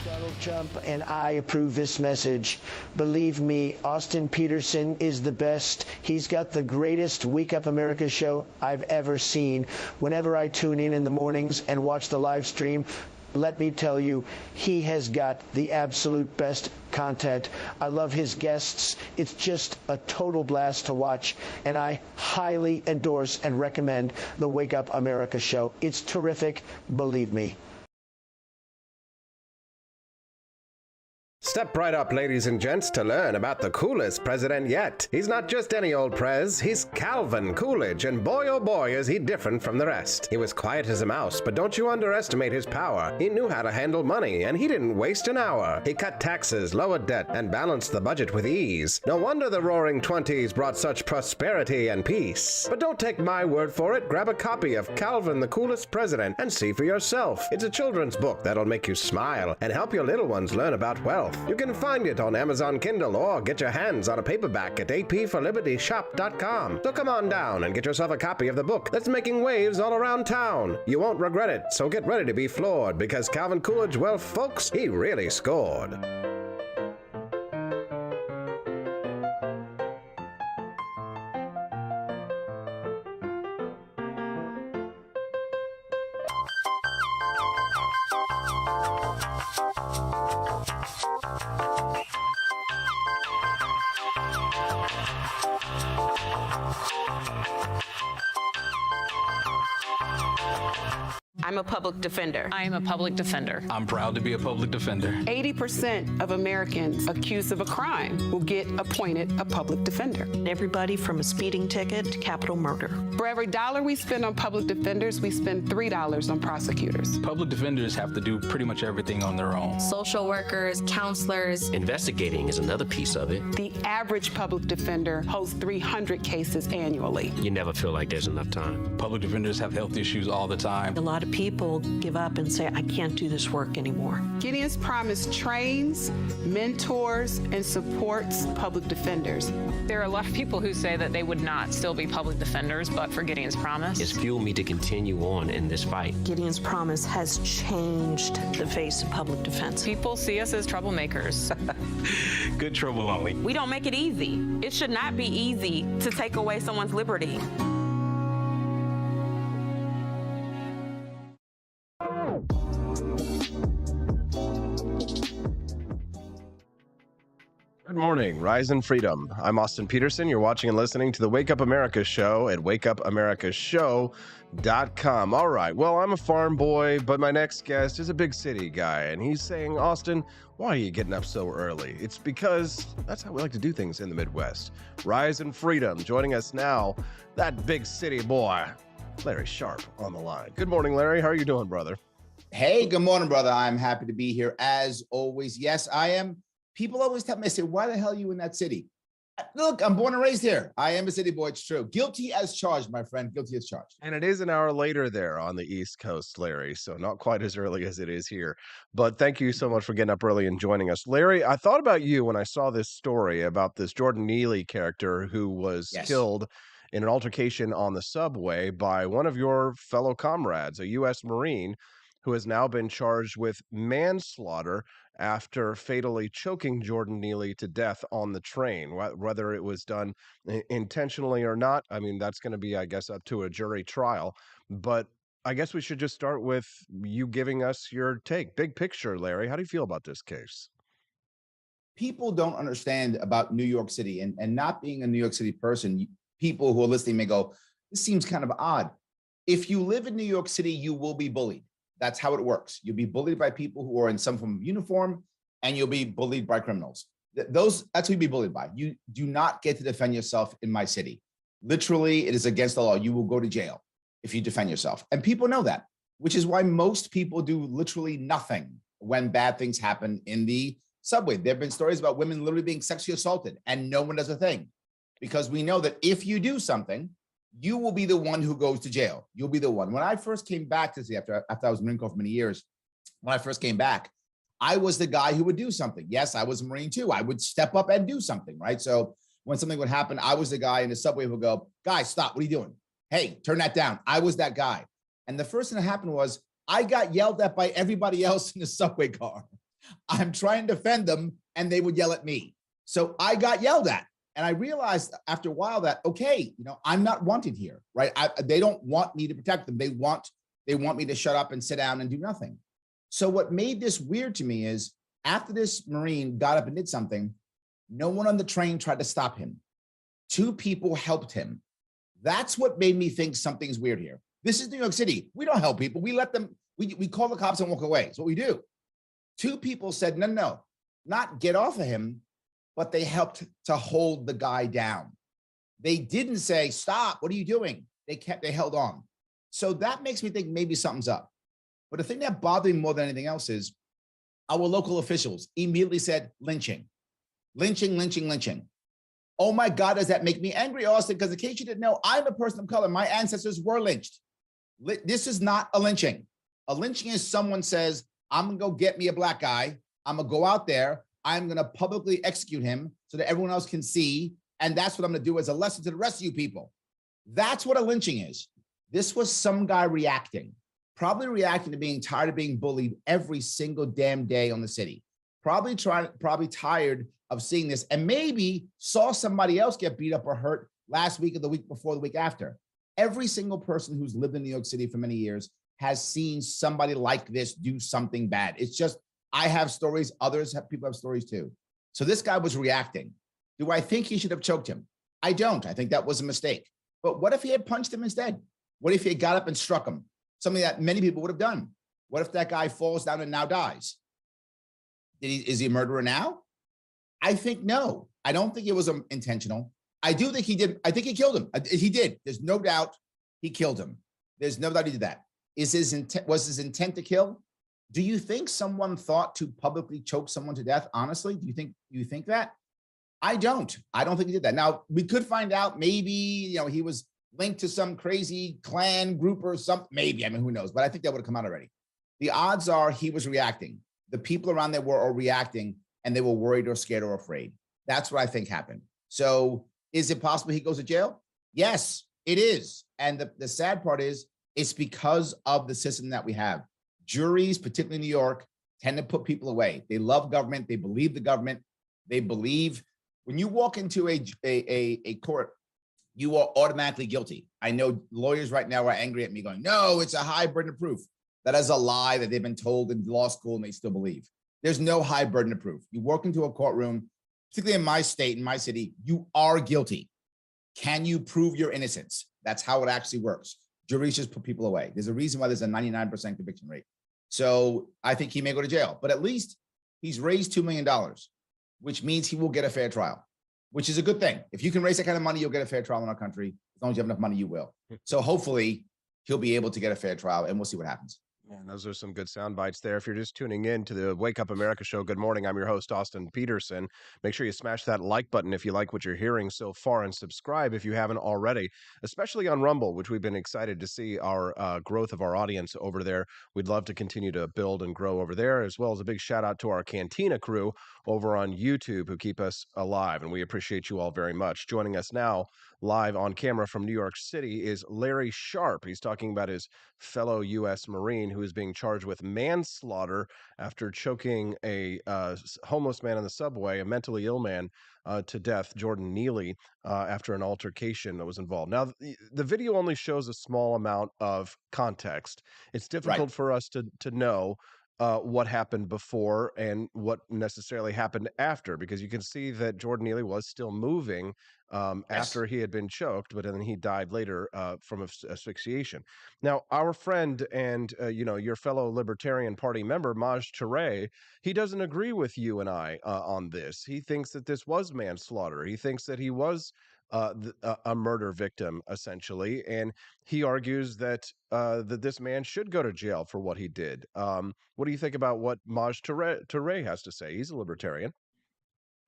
Donald Trump, and I approve this message. Believe me, Austin Peterson is the best. He's got the greatest Wake Up America show I've ever seen. Whenever I tune in the mornings and watch the live stream, let me tell you, he has got the absolute best content. I love his guests. It's just a total blast to watch, and I highly endorse and recommend the Wake Up America show. It's terrific, believe me. Step right up, ladies and gents, to learn about the coolest president yet. He's not just any old prez, he's Calvin Coolidge, and boy oh boy is he different from the rest. He was quiet as a mouse, but don't you underestimate his power. He knew how to handle money, and he didn't waste an hour. He cut taxes, lowered debt, and balanced the budget with ease. No wonder the roaring 20s brought such prosperity and peace. But don't take my word for it. Grab a copy of Calvin the Coolest President and see for yourself. It's a children's book that'll make you smile and help your little ones learn about wealth. You can find it on Amazon Kindle or get your hands on a paperback at apforlibertyshop.com. So come on down and get yourself a copy of the book that's making waves all around town. You won't regret it, so get ready to be floored because Calvin Coolidge, well, folks, he really scored. I'm a public defender. I am a public defender. I'm proud to be a public defender. 80% of Americans accused of a crime will get appointed a public defender. Everybody from a speeding ticket to capital murder. For every dollar we spend on public defenders, we spend $3 on prosecutors. Public defenders have to do pretty much everything on their own. Social workers, counselors. Investigating is another piece of it. The average public defender holds 300 cases annually. You never feel like there's enough time. Public defenders have health issues all the time. A lot of people give up and say, I can't do this work anymore. Gideon's Promise trains, mentors, and supports public defenders. There are a lot of people who say that they would not still be public defenders, but for Gideon's Promise. It's fueled me to continue on in this fight. Gideon's Promise has changed the face of public defense. People see us as troublemakers. Good trouble only. We don't make it easy. It should not be easy to take away someone's liberty. Good morning, Rise and Freedom. I'm Austin Peterson. You're watching and listening to the Wake Up America show at wakeupAmericaShow.com. All right, well, I'm a farm boy, but my next guest is a big city guy, and he's saying, Austin, why are you getting up so early? It's because that's how we like to do things in the Midwest. Rise and Freedom. Joining us now, that big city boy, Larry Sharpe, on the line. Good morning, Larry. How are you doing, brother? Hey, good morning, brother. I'm happy to be here as always. Yes, I am People always tell me, they say, why the hell are you in that city? Look, I'm born and raised here. I am a city boy. It's true. Guilty as charged, my friend. Guilty as charged. And it is an hour later there on the East Coast, Larry, so not quite as early as it is here. But thank you so much for getting up early and joining us. Larry, I thought about you when I saw this story about this Jordan Neely character who was killed in an altercation on the subway by one of your fellow comrades, a U.S. Marine, who has now been charged with manslaughter after fatally choking Jordan Neely to death on the train. Whether it was done intentionally or not, I mean, that's going to be, I guess, up to a jury trial. But I guess we should just start with you giving us your take. Big picture, Larry. How do you feel about this case? People don't understand about New York City, and not being a New York City person, people who are listening may go, this seems kind of odd. If you live in New York City, you will be bullied. That's how it works. You'll be bullied by people who are in some form of uniform, and you'll be bullied by criminals. That's who you'll be bullied by. You do not get to defend yourself in my city. Literally, it is against the law. You will go to jail if you defend yourself. And people know that, which is why most people do literally nothing when bad things happen in the subway. There have been stories about women literally being sexually assaulted, and no one does a thing, because we know that if you do something, you will be the one who goes to jail. You'll be the one. When I first came back to see, after I was a Marine Corps for many years, when I first came back, I was the guy who would do something. Yes, I was a Marine too. I would step up and do something, right? So when something would happen, I was the guy in the subway who would go, guys, stop, what are you doing? Hey, turn that down. I was that guy. And the first thing that happened was I got yelled at by everybody else in the subway car. I'm trying to defend them, and they would yell at me. So I got yelled at. And I realized after a while that, okay, I'm not wanted here, right? They don't want me to protect them. They want me to shut up and sit down and do nothing. So what made this weird to me is after this Marine got up and did something, no one on the train tried to stop him. 2 people helped him. That's what made me think something's weird here. This is New York City. We don't help people. We let them, we call the cops and walk away. That's what we do. 2 people said, no, not get off of him, but they helped to hold the guy down. They didn't say, stop, what are you doing? They held on. So that makes me think maybe something's up. But the thing that bothered me more than anything else is our local officials immediately said lynching, lynching, lynching, lynching. Oh my God, does that make me angry, Austin? Because in case you didn't know, I'm a person of color. My ancestors were lynched. This is not a lynching. A lynching is someone says, I'm gonna go get me a black guy. I'm gonna go out there. I'm going to publicly execute him so that everyone else can see. And that's what I'm going to do as a lesson to the rest of you people. That's what a lynching is. This was some guy reacting, probably reacting to being tired of being bullied every single damn day on the city. Probably tired of seeing this, and maybe saw somebody else get beat up or hurt last week or the week before, the week after. Every single person who's lived in New York City for many years has seen somebody like this do something bad. It's just, I have stories, people have stories too. So this guy was reacting. Do I think he should have choked him? I don't. I think that was a mistake. But what if he had punched him instead? What if he had got up and struck him? Something that many people would have done. What if that guy falls down and now dies? Is he a murderer now? I think no. I don't think it was intentional. I do think he did. I think he killed him. He did. There's no doubt he killed him. There's no doubt he did that. Was his intent to kill? Do you think someone thought to publicly choke someone to death? Honestly, do you think that? I don't think he did that. Now, we could find out maybe, he was linked to some crazy Klan group or something, maybe, I mean, who knows, but I think that would have come out already. The odds are he was reacting. The people around there were reacting, and they were worried or scared or afraid. That's what I think happened. So is it possible he goes to jail? Yes, it is. And the sad part is it's because of the system that we have. Juries, particularly in New York, tend to put people away. They love government. They believe the government. They believe when you walk into a court, you are automatically guilty. I know lawyers right now are angry at me going, no, it's a high burden of proof. That is a lie that they've been told in law school and they still believe. There's no high burden of proof. You walk into a courtroom, particularly in my state, in my city, you are guilty. Can you prove your innocence? That's how it actually works. Juries just put people away. There's a reason why there's a 99% conviction rate. So I think he may go to jail, but at least he's raised $2 million, which means he will get a fair trial, which is a good thing. If you can raise that kind of money, you'll get a fair trial in our country. As long as you have enough money, you will. So hopefully he'll be able to get a fair trial, and we'll see what happens. And those are some good sound bites there. If you're just tuning in to the Wake Up America show, good morning. I'm your host, Austin Peterson. Make sure you smash that like button if you like what you're hearing so far, and subscribe if you haven't already, especially on Rumble, which we've been excited to see our growth of our audience over there. We'd love to continue to build and grow over there, as well as a big shout out to our Cantina crew over on YouTube who keep us alive. And we appreciate you all very much. Joining us now live on camera from New York City is Larry Sharpe. He's talking about his fellow U.S. Marine who is being charged with manslaughter after choking a homeless man in the subway, a mentally ill man, to death, Jordan Neely, after an altercation that was involved. Now, the video only shows a small amount of context. It's difficult for us to know what happened before and what necessarily happened after, because you can see that Jordan Neely was still moving after he had been choked, but then he died later from asphyxiation. Now, our friend and your fellow Libertarian Party member, Maj Toure, he doesn't agree with you and I on this. He thinks that this was manslaughter. He thinks that he was a murder victim, essentially, and he argues that that this man should go to jail for what he did. What do you think about what Maj Toure has to say? He's a libertarian.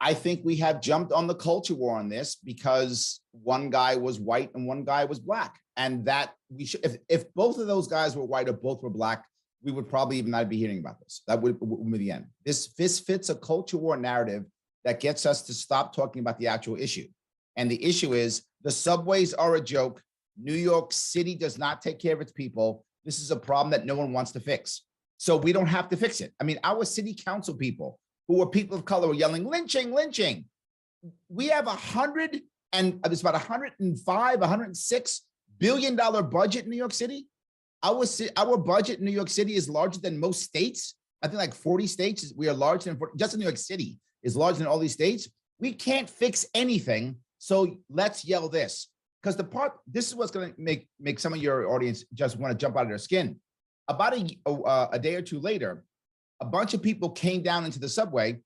I think we have jumped on the culture war on this because one guy was white and one guy was black, and that we should. If both of those guys were white or both were black, we would probably even not be hearing about this. That would be the end. This fits a culture war narrative that gets us to stop talking about the actual issue. And the issue is the subways are a joke. New York City does not take care of its people. This is a problem that no one wants to fix. So we don't have to fix it. I mean, our city council people, who are people of color, were yelling, lynching, lynching. We have it's about $106 billion budget in New York City. Our budget in New York City is larger than most states. I think like 40 states. We are larger than 40, just in New York City is larger than all these states. We can't fix anything. So let's yell this, because this is what's going to make some of your audience just want to jump out of their skin. About a day or two later, a bunch of people came down into the subway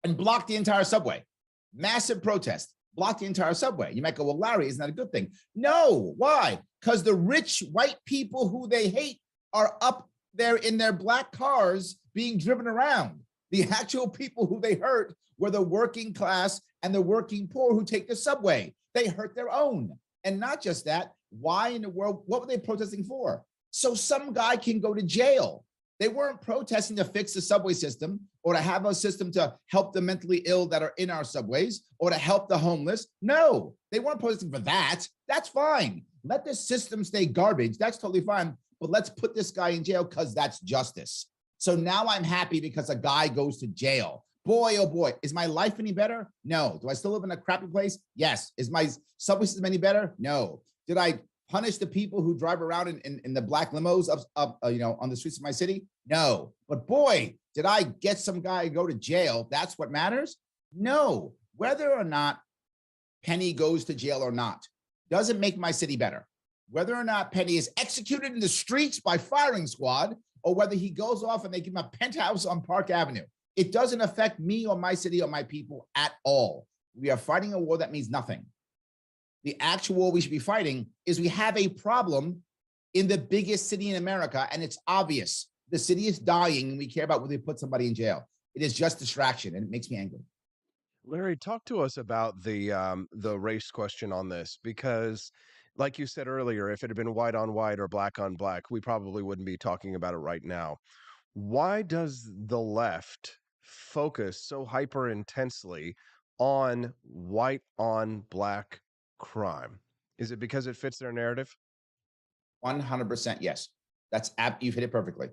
and blocked the entire subway. Massive protest, blocked the entire subway. You might go, well, Larry, isn't that a good thing? No, why? Because the rich white people who they hate are up there in their black cars being driven around. The actual people who they hurt were the working class and the working poor who take the subway. They hurt their own. And not just that, why in the world, what were they protesting for? So some guy can go to jail. They weren't protesting to fix the subway system or to have a system to help the mentally ill that are in our subways or to help the homeless. No, they weren't protesting for that. That's fine. Let the system stay garbage. That's totally fine. But let's put this guy in jail because that's justice. So now I'm happy because a guy goes to jail. Boy, oh boy, is my life any better? No. Do I still live in a crappy place? Yes. Is my subway system any better? No. Did I punish the people who drive around in the black limos up on the streets of my city? No. But boy, did I get some guy to go to jail? That's what matters? No. Whether or not Penny goes to jail or not doesn't make my city better. Whether or not Penny is executed in the streets by firing squad or whether he goes off and they give him a penthouse on Park Avenue, it doesn't affect me or my city or my people at all. We are fighting a war that means nothing. The actual war we should be fighting is we have a problem in the biggest city in America, and it's obvious. The city is dying, and we care about whether they put somebody in jail. It is just distraction, and it makes me angry. Larry, talk to us about the race question on this, because like you said earlier, if it had been white on white or black on black, we probably wouldn't be talking about it right now. Why does the left focus so hyper intensely on white on black crime? Is it because it fits their narrative? 100% yes. You've hit it perfectly.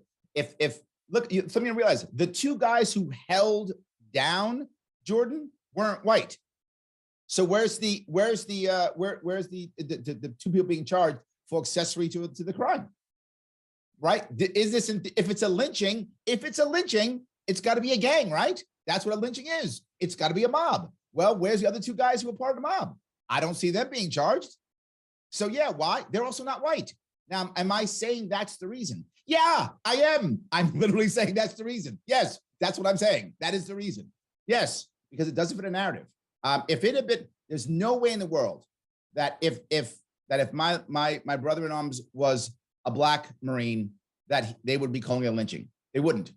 Look, something to realize, the two guys who held down Jordan weren't white. So where's the two people being charged for accessory to the crime? Right? If it's a lynching, it's got to be a gang, right? That's what a lynching is. It's got to be a mob. Well, where's the other two guys who were part of the mob? I don't see them being charged. So yeah, why? They're also not white. Now, am I saying that's the reason? Yeah, I am. I'm literally saying that's the reason. Yes, that's what I'm saying. That is the reason. Yes, because it doesn't fit a narrative. If it had been, there's no way in the world that if my brother in arms was a black Marine, that they would be calling it a lynching. They wouldn't.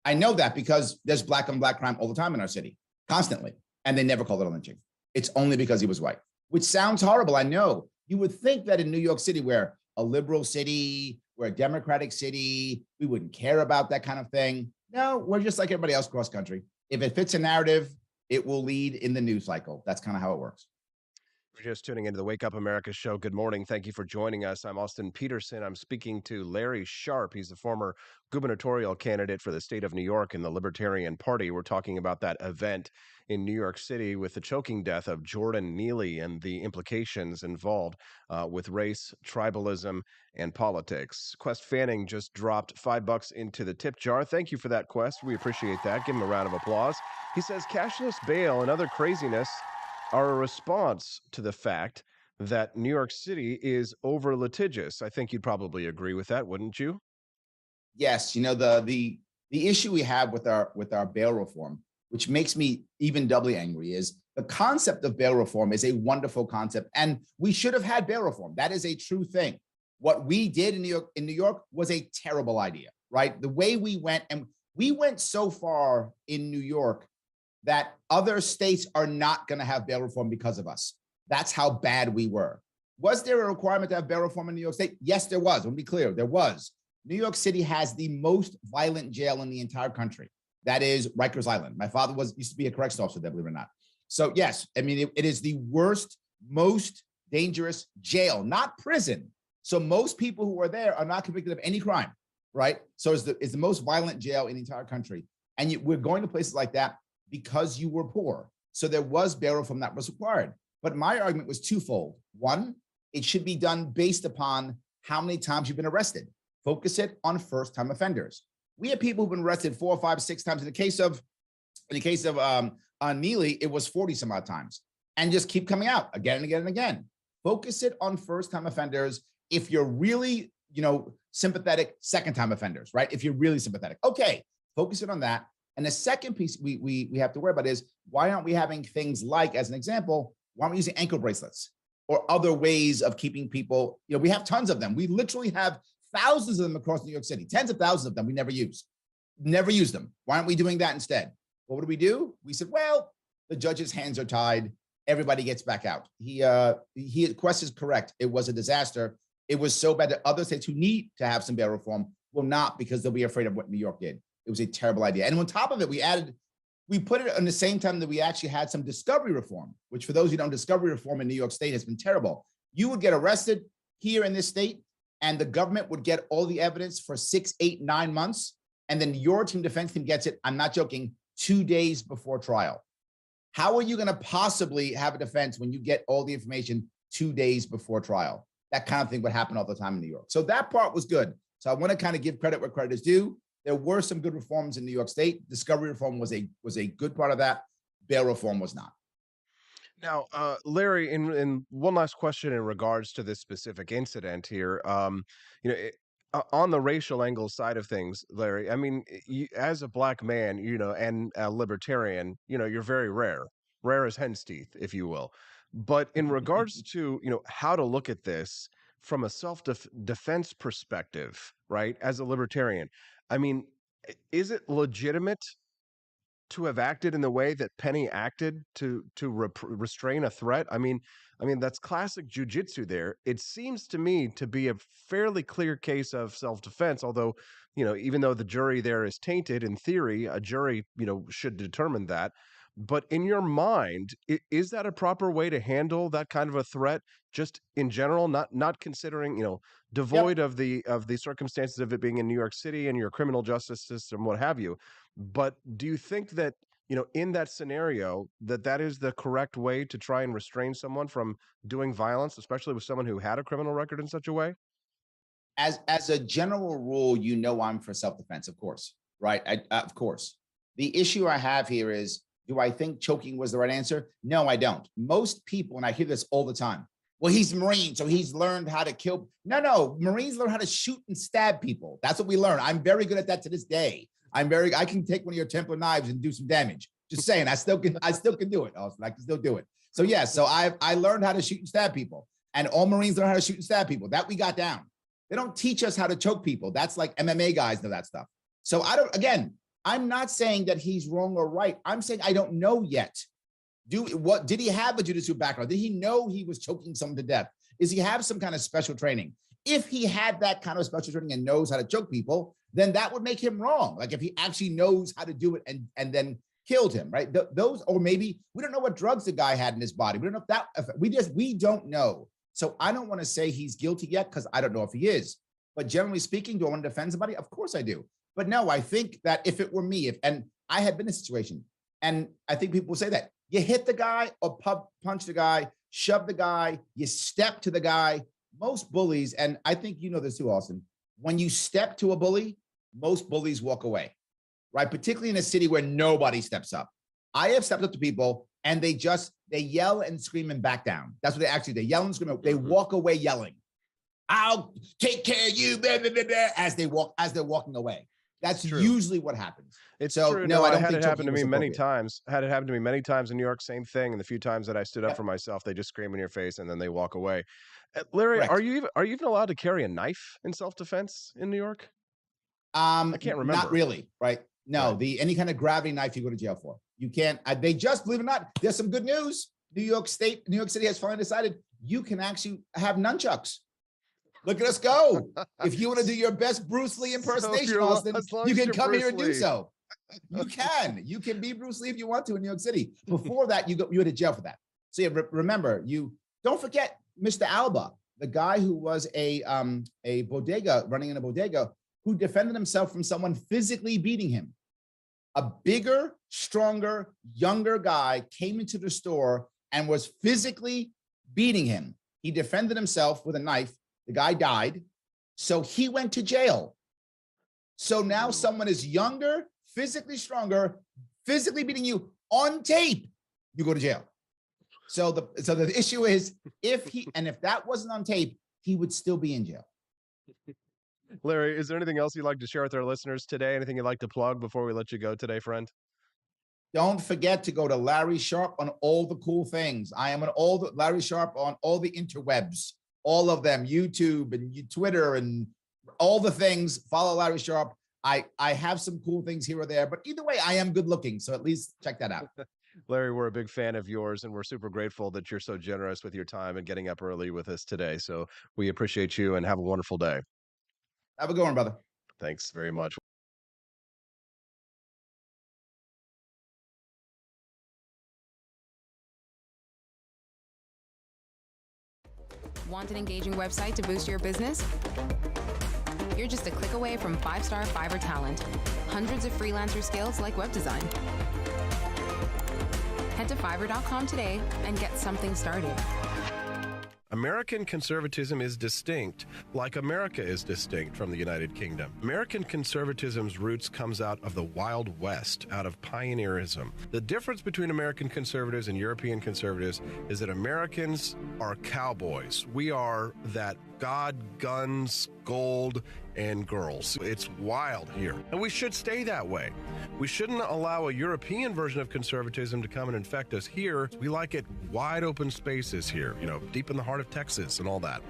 I know that because there's black on black crime all the time in our city, constantly, and they never called it a lynching. It's only because he was white, which sounds horrible. I know. You would think that in New York City, we're a liberal city, we're a democratic city, we wouldn't care about that kind of thing. No, we're just like everybody else cross country. If it fits a narrative, it will lead in the news cycle. That's kind of how it works. If you're just tuning into the Wake Up America show, good morning. Thank you for joining us. I'm Austin Peterson. I'm speaking to Larry Sharpe. He's the former gubernatorial candidate for the state of New York in the Libertarian Party. We're talking about that event in New York City with the choking death of Jordan Neely and the implications involved with race, tribalism, and politics. Quest Fanning just dropped $5 into the tip jar. Thank you for that, Quest. We appreciate that. Give him a round of applause. He says cashless bail and other craziness are a response to the fact that New York City is over litigious. I think you'd probably agree with that, wouldn't you? Yes, you know, the issue we have with our bail reform, which makes me even doubly angry, is the concept of bail reform is a wonderful concept, and we should have had bail reform. That is a true thing. What we did in New York was a terrible idea, right? The way we went so far in New York that other states are not going to have bail reform because of us. That's how bad we were. Was there a requirement to have bail reform in New York State? Yes, there was. Let me be clear, there was. New York City has the most violent jail in the entire country. That is Rikers Island. My father used to be a corrections officer there, believe it or not. So yes, I mean, it is the worst, most dangerous jail, not prison. So most people who are there are not convicted of any crime, right? So it's the most violent jail in the entire country. And we're going to places like that because you were poor. So there was bail reform that was required. But my argument was twofold. One, it should be done based upon how many times you've been arrested. Focus it on first-time offenders. We have people who've been arrested 4, 5, 6 times. In the case of Neely, it was 40 some odd times, and just keep coming out again and again and again. Focus it on first-time offenders. If you're really, sympathetic, second-time offenders, right? If you're really sympathetic, okay, focus it on that. And the second piece we have to worry about is, why aren't we having things like, as an example, why aren't we using ankle bracelets or other ways of keeping people? We have tons of them. We literally have thousands of them across New York City, tens of thousands of them we never use them. Why aren't we doing that instead? Well, what do? We said, well, the judge's hands are tied. Everybody gets back out. Quest is correct. It was a disaster. It was so bad that other states who need to have some bail reform will not, because they'll be afraid of what New York did. It was a terrible idea. And on top of it, we put it on the same time that we actually had some discovery reform, which, for those who don't, discovery reform in New York State has been terrible. You would get arrested here in this state, and the government would get all the evidence for 6, 8, 9 months. And then your defense team gets it, I'm not joking, 2 days before trial. How are you going to possibly have a defense when you get all the information 2 days before trial? That kind of thing would happen all the time in New York. So that part was good. So I want to kind of give credit where credit is due. There were some good reforms in New York State. Discovery reform was a good part of that. Bail reform was not. Now, Larry, in one last question in regards to this specific incident here, on the racial angle side of things, Larry, I mean, as a black man, and a libertarian, you're very rare as hen's teeth, if you will. But in regards to, how to look at this from a self-defense perspective, right, as a libertarian, I mean, is it legitimate to have acted in the way that Penny acted to restrain a threat? I mean, that's classic jujitsu there. It seems to me to be a fairly clear case of self-defense, although, even though the jury there is tainted, in theory, a jury, should determine that. But in your mind, is that a proper way to handle that kind of a threat, just in general, not considering, devoid of the circumstances of it being in New York City and your criminal justice system, what have you? But do you think that, in that scenario, that is the correct way to try and restrain someone from doing violence, especially with someone who had a criminal record in such a way? As a general rule, I'm for self-defense, of course, right? Of course. The issue I have here is, do I think choking was the right answer? No, I don't. Most people, and I hear this all the time, well, he's a Marine, so he's learned how to kill. No, Marines learn how to shoot and stab people. That's what we learn. I'm very good at that to this day. I can take one of your Templar knives and do some damage. Just saying, I still can do it. I can still do it. So yeah, so I learned how to shoot and stab people, and all Marines learn how to shoot and stab people. That we got down. They don't teach us how to choke people. That's like MMA guys know that stuff. So I'm not saying that he's wrong or right. I'm saying I don't know yet. Did he have a jiu-jitsu background? Did he know he was choking someone to death? Does he have some kind of special training? If he had that kind of special training and knows how to choke people, then that would make him wrong. Like if he actually knows how to do it and then killed him, right? Those, or maybe we don't know what drugs the guy had in his body. We don't know if that, we don't know. So I don't want to say he's guilty yet because I don't know if he is. But generally speaking, do I want to defend somebody? Of course I do. But no, I think that if it were me, and I had been in a situation, and I think people will say that, you hit the guy or punch the guy, shove the guy, you step to the guy. Most bullies, and I think you know this too, Austin, when you step to a bully, most bullies walk away, right? Particularly in a city where nobody steps up. I have stepped up to people and they yell and scream and back down. That's what they yell and scream. They walk away yelling. I'll take care of you, blah, blah, blah, blah, as they're walking away. That's usually what happens. It's so true. no, I don't had think it happen to me many appropriate. times. Had it happen to me many times in New York, same thing. And the few times that I stood up for myself, they just scream in your face and then they walk away. Larry, Correct. are you even allowed to carry a knife in self-defense in New York? I can't remember. Not really, right? No, any kind of gravity knife you go to jail for. You can't. They just, believe it or not, there's some good news. New York City has finally decided you can actually have nunchucks. Look at us go. If you want to do your best Bruce Lee impersonation, Austin, you can come here and do so. You can be Bruce Lee if you want to in New York City. Before that, you went to jail for that. So yeah, remember, don't forget Mr. Alba, the guy who was a bodega, running in a bodega, who defended himself from someone physically beating him. A bigger, stronger, younger guy came into the store and was physically beating him. He defended himself with a knife. The guy died. So he went to jail. So now someone is younger, physically stronger, physically beating you on tape, you go to jail. So the issue is if that wasn't on tape, he would still be in jail. Larry, is there anything else you'd like to share with our listeners today? Anything you'd like to plug before we let you go today, friend? Don't forget to go to Larry Sharpe on all the cool things. I am on Larry Sharpe on all the interwebs, all of them, YouTube and Twitter and all the things. Follow Larry Sharpe. I have some cool things here or there, but either way, I am good looking. So at least check that out. Larry, we're a big fan of yours, and we're super grateful that you're so generous with your time and getting up early with us today. So we appreciate you and have a wonderful day. Have a good one, brother. Thanks very much. Want an engaging website to boost your business? You're just a click away from 5-star Fiverr talent. Hundreds of freelancer skills like web design. Head to Fiverr.com today and get something started. American conservatism is distinct, like America is distinct from the United Kingdom. American conservatism's roots comes out of the Wild West, out of pioneerism. The difference between American conservatives and European conservatives is that Americans are cowboys. We are that God, guns, gold, and girls. It's wild here, and we should stay that way. We shouldn't allow a European version of conservatism to come and infect us here. We like it wide open spaces here, deep in the heart of Texas and all that.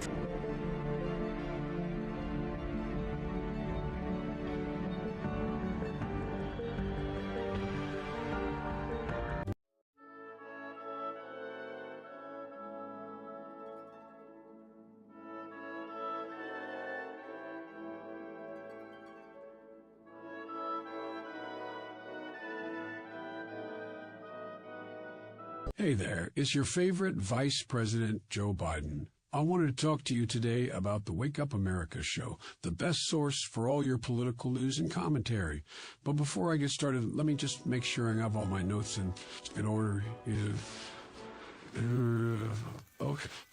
Hey there, it's your favorite Vice President Joe Biden. I wanted to talk to you today about the Wake Up America show, the best source for all your political news and commentary. But before I get started, let me just make sure I have all my notes in order.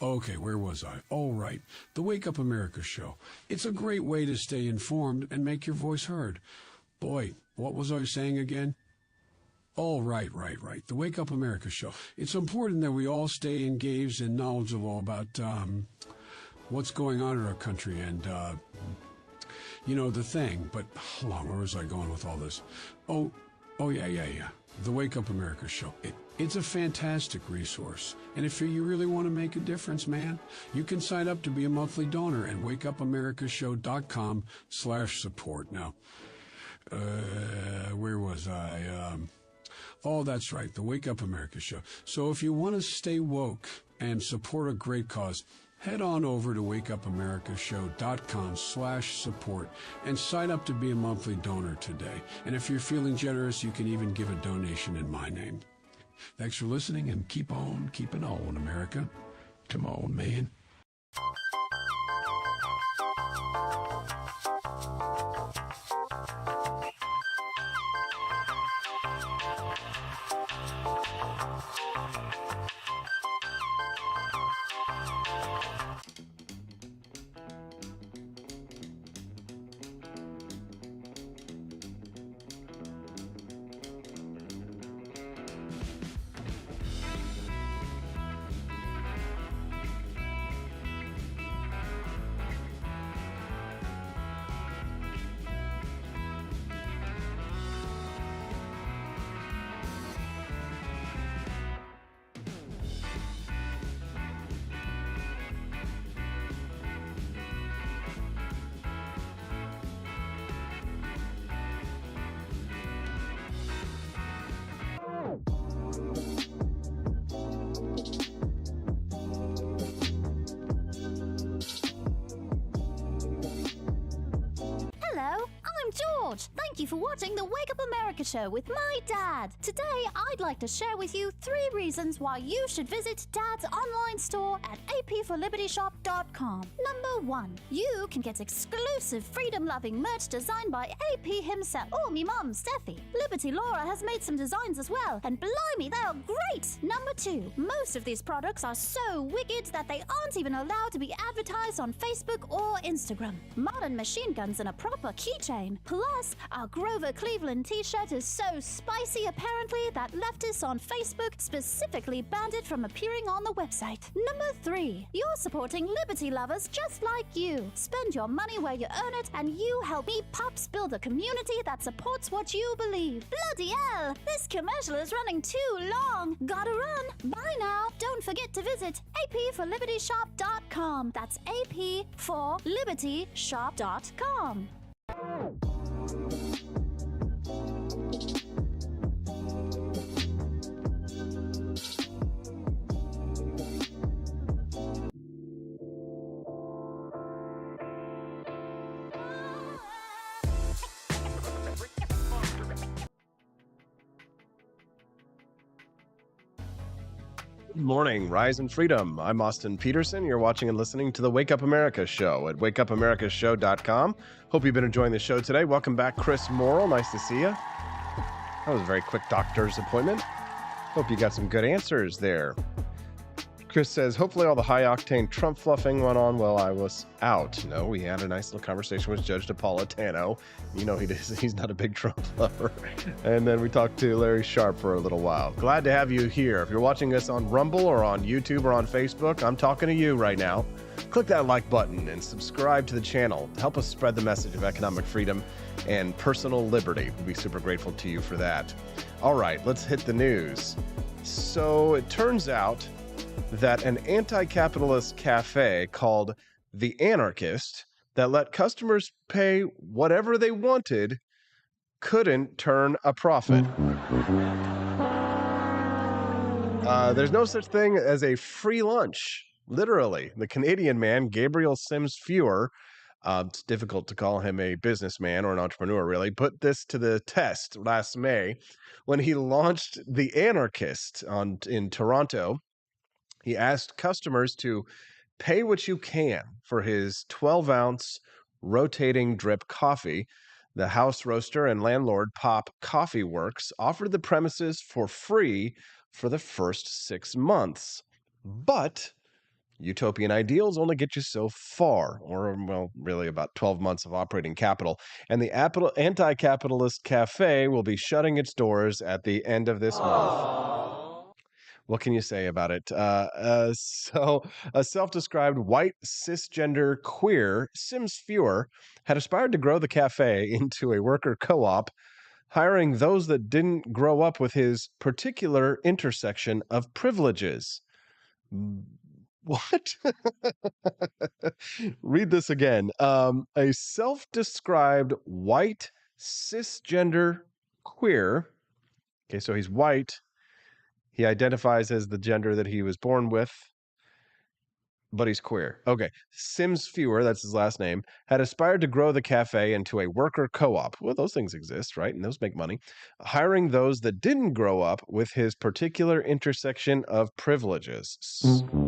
Okay, where was I? All right, the Wake Up America show. It's a great way to stay informed and make your voice heard. Boy, what was I saying again? Oh, right. The Wake Up America show. It's important that we all stay engaged and knowledgeable about what's going on in our country and, the thing. But hold on, where was I going with all this? Oh, yeah. The Wake Up America Show. It's a fantastic resource. And if you really want to make a difference, man, you can sign up to be a monthly donor at wakeupAmericaShow.com/support. Now, where was I? Oh, that's right, the Wake Up America Show. So if you want to stay woke and support a great cause, head on over to wakeupAmericaShow.com/support and sign up to be a monthly donor today. And if you're feeling generous, you can even give a donation in my name. Thanks for listening, and keep on keeping on, America. Come on, man. George. Thank you for watching the Wake Up America show with my dad. Today, I'd like to share with you 3 reasons why you should visit Dad's online store at apforlibertyshop.com. Number 1, you can get exclusive freedom-loving merch designed by AP himself. Oh, me mum, Steffi. Liberty Laura has made some designs as well, and blimey, they are great. Number 2, most of these products are so wicked that they aren't even allowed to be advertised on Facebook or Instagram. Modern machine guns and a proper keychain. Plus, our Grover Cleveland t-shirt is so spicy apparently that leftists on Facebook specifically banned it from appearing on the website. Number 3, you're supporting liberty lovers just like you. Spend your money where you earn it, and you help me pups build a community that supports what you believe. Bloody hell, this commercial is running too long. Gotta run. Bye now. Don't forget to visit apforlibertyshop.com. That's apforlibertyshop.com. Good morning, Rise and Freedom. I'm Austin Peterson. You're watching and listening to the Wake Up America show at wakeupAmericashow.com. Hope you've been enjoying the show today. Welcome back, Chris Morrill. Nice to see you. That was a very quick doctor's appointment. Hope you got some good answers there. Chris says, hopefully all the high-octane Trump fluffing went on while I was out. No, we had a nice little conversation with Judge Napolitano. You know he's not a big Trump lover. And then we talked to Larry Sharp for a little while. Glad to have you here. If you're watching us on Rumble or on YouTube or on Facebook, I'm talking to you right now. Click that like button and subscribe to the channel. Help us spread the message of economic freedom and personal liberty. We'll be super grateful to you for that. All right, let's hit the news. So it turns out that an anti-capitalist cafe called The Anarchist that let customers pay whatever they wanted couldn't turn a profit. There's no such thing as a free lunch, literally. The Canadian man, Gabriel Sims Fewer, it's difficult to call him a businessman or an entrepreneur, really, put this to the test last May when he launched The Anarchist in Toronto. He asked customers to pay what you can for his 12-ounce rotating drip coffee. The house roaster and landlord Pop Coffee Works offered the premises for free for the first 6 months. But utopian ideals only get you so far, or, well, really about 12 months of operating capital. And the anti-capitalist cafe will be shutting its doors at the end of this month. What can you say about it? So a self-described white cisgender queer, Sims Fewer, had aspired to grow the cafe into a worker co-op hiring those that didn't grow up with his particular intersection of privileges. What? Read this again. A self-described white cisgender queer. Okay, so he's white. He identifies as the gender that he was born with, but he's queer. Okay. Sims Fewer, that's his last name, had aspired to grow the cafe into a worker co-op. Well, those things exist, right? And those make money. Hiring those that didn't grow up with his particular intersection of privileges.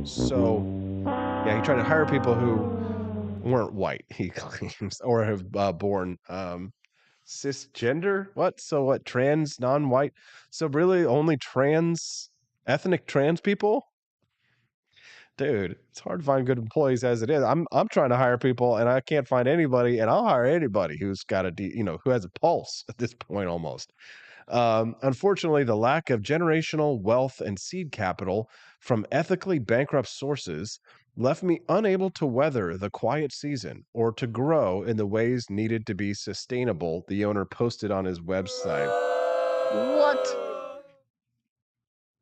So, yeah, he tried to hire people who weren't white, he claims, or have born cisgender. What? So what? Trans, non-white. So really, only ethnic trans people. Dude, it's hard to find good employees as it is. I'm trying to hire people, and I can't find anybody. And I'll hire anybody who's got who has a pulse at this point almost. Unfortunately, the lack of generational wealth and seed capital from ethically bankrupt sources left me unable to weather the quiet season or to grow in the ways needed to be sustainable, the owner posted on his website. What?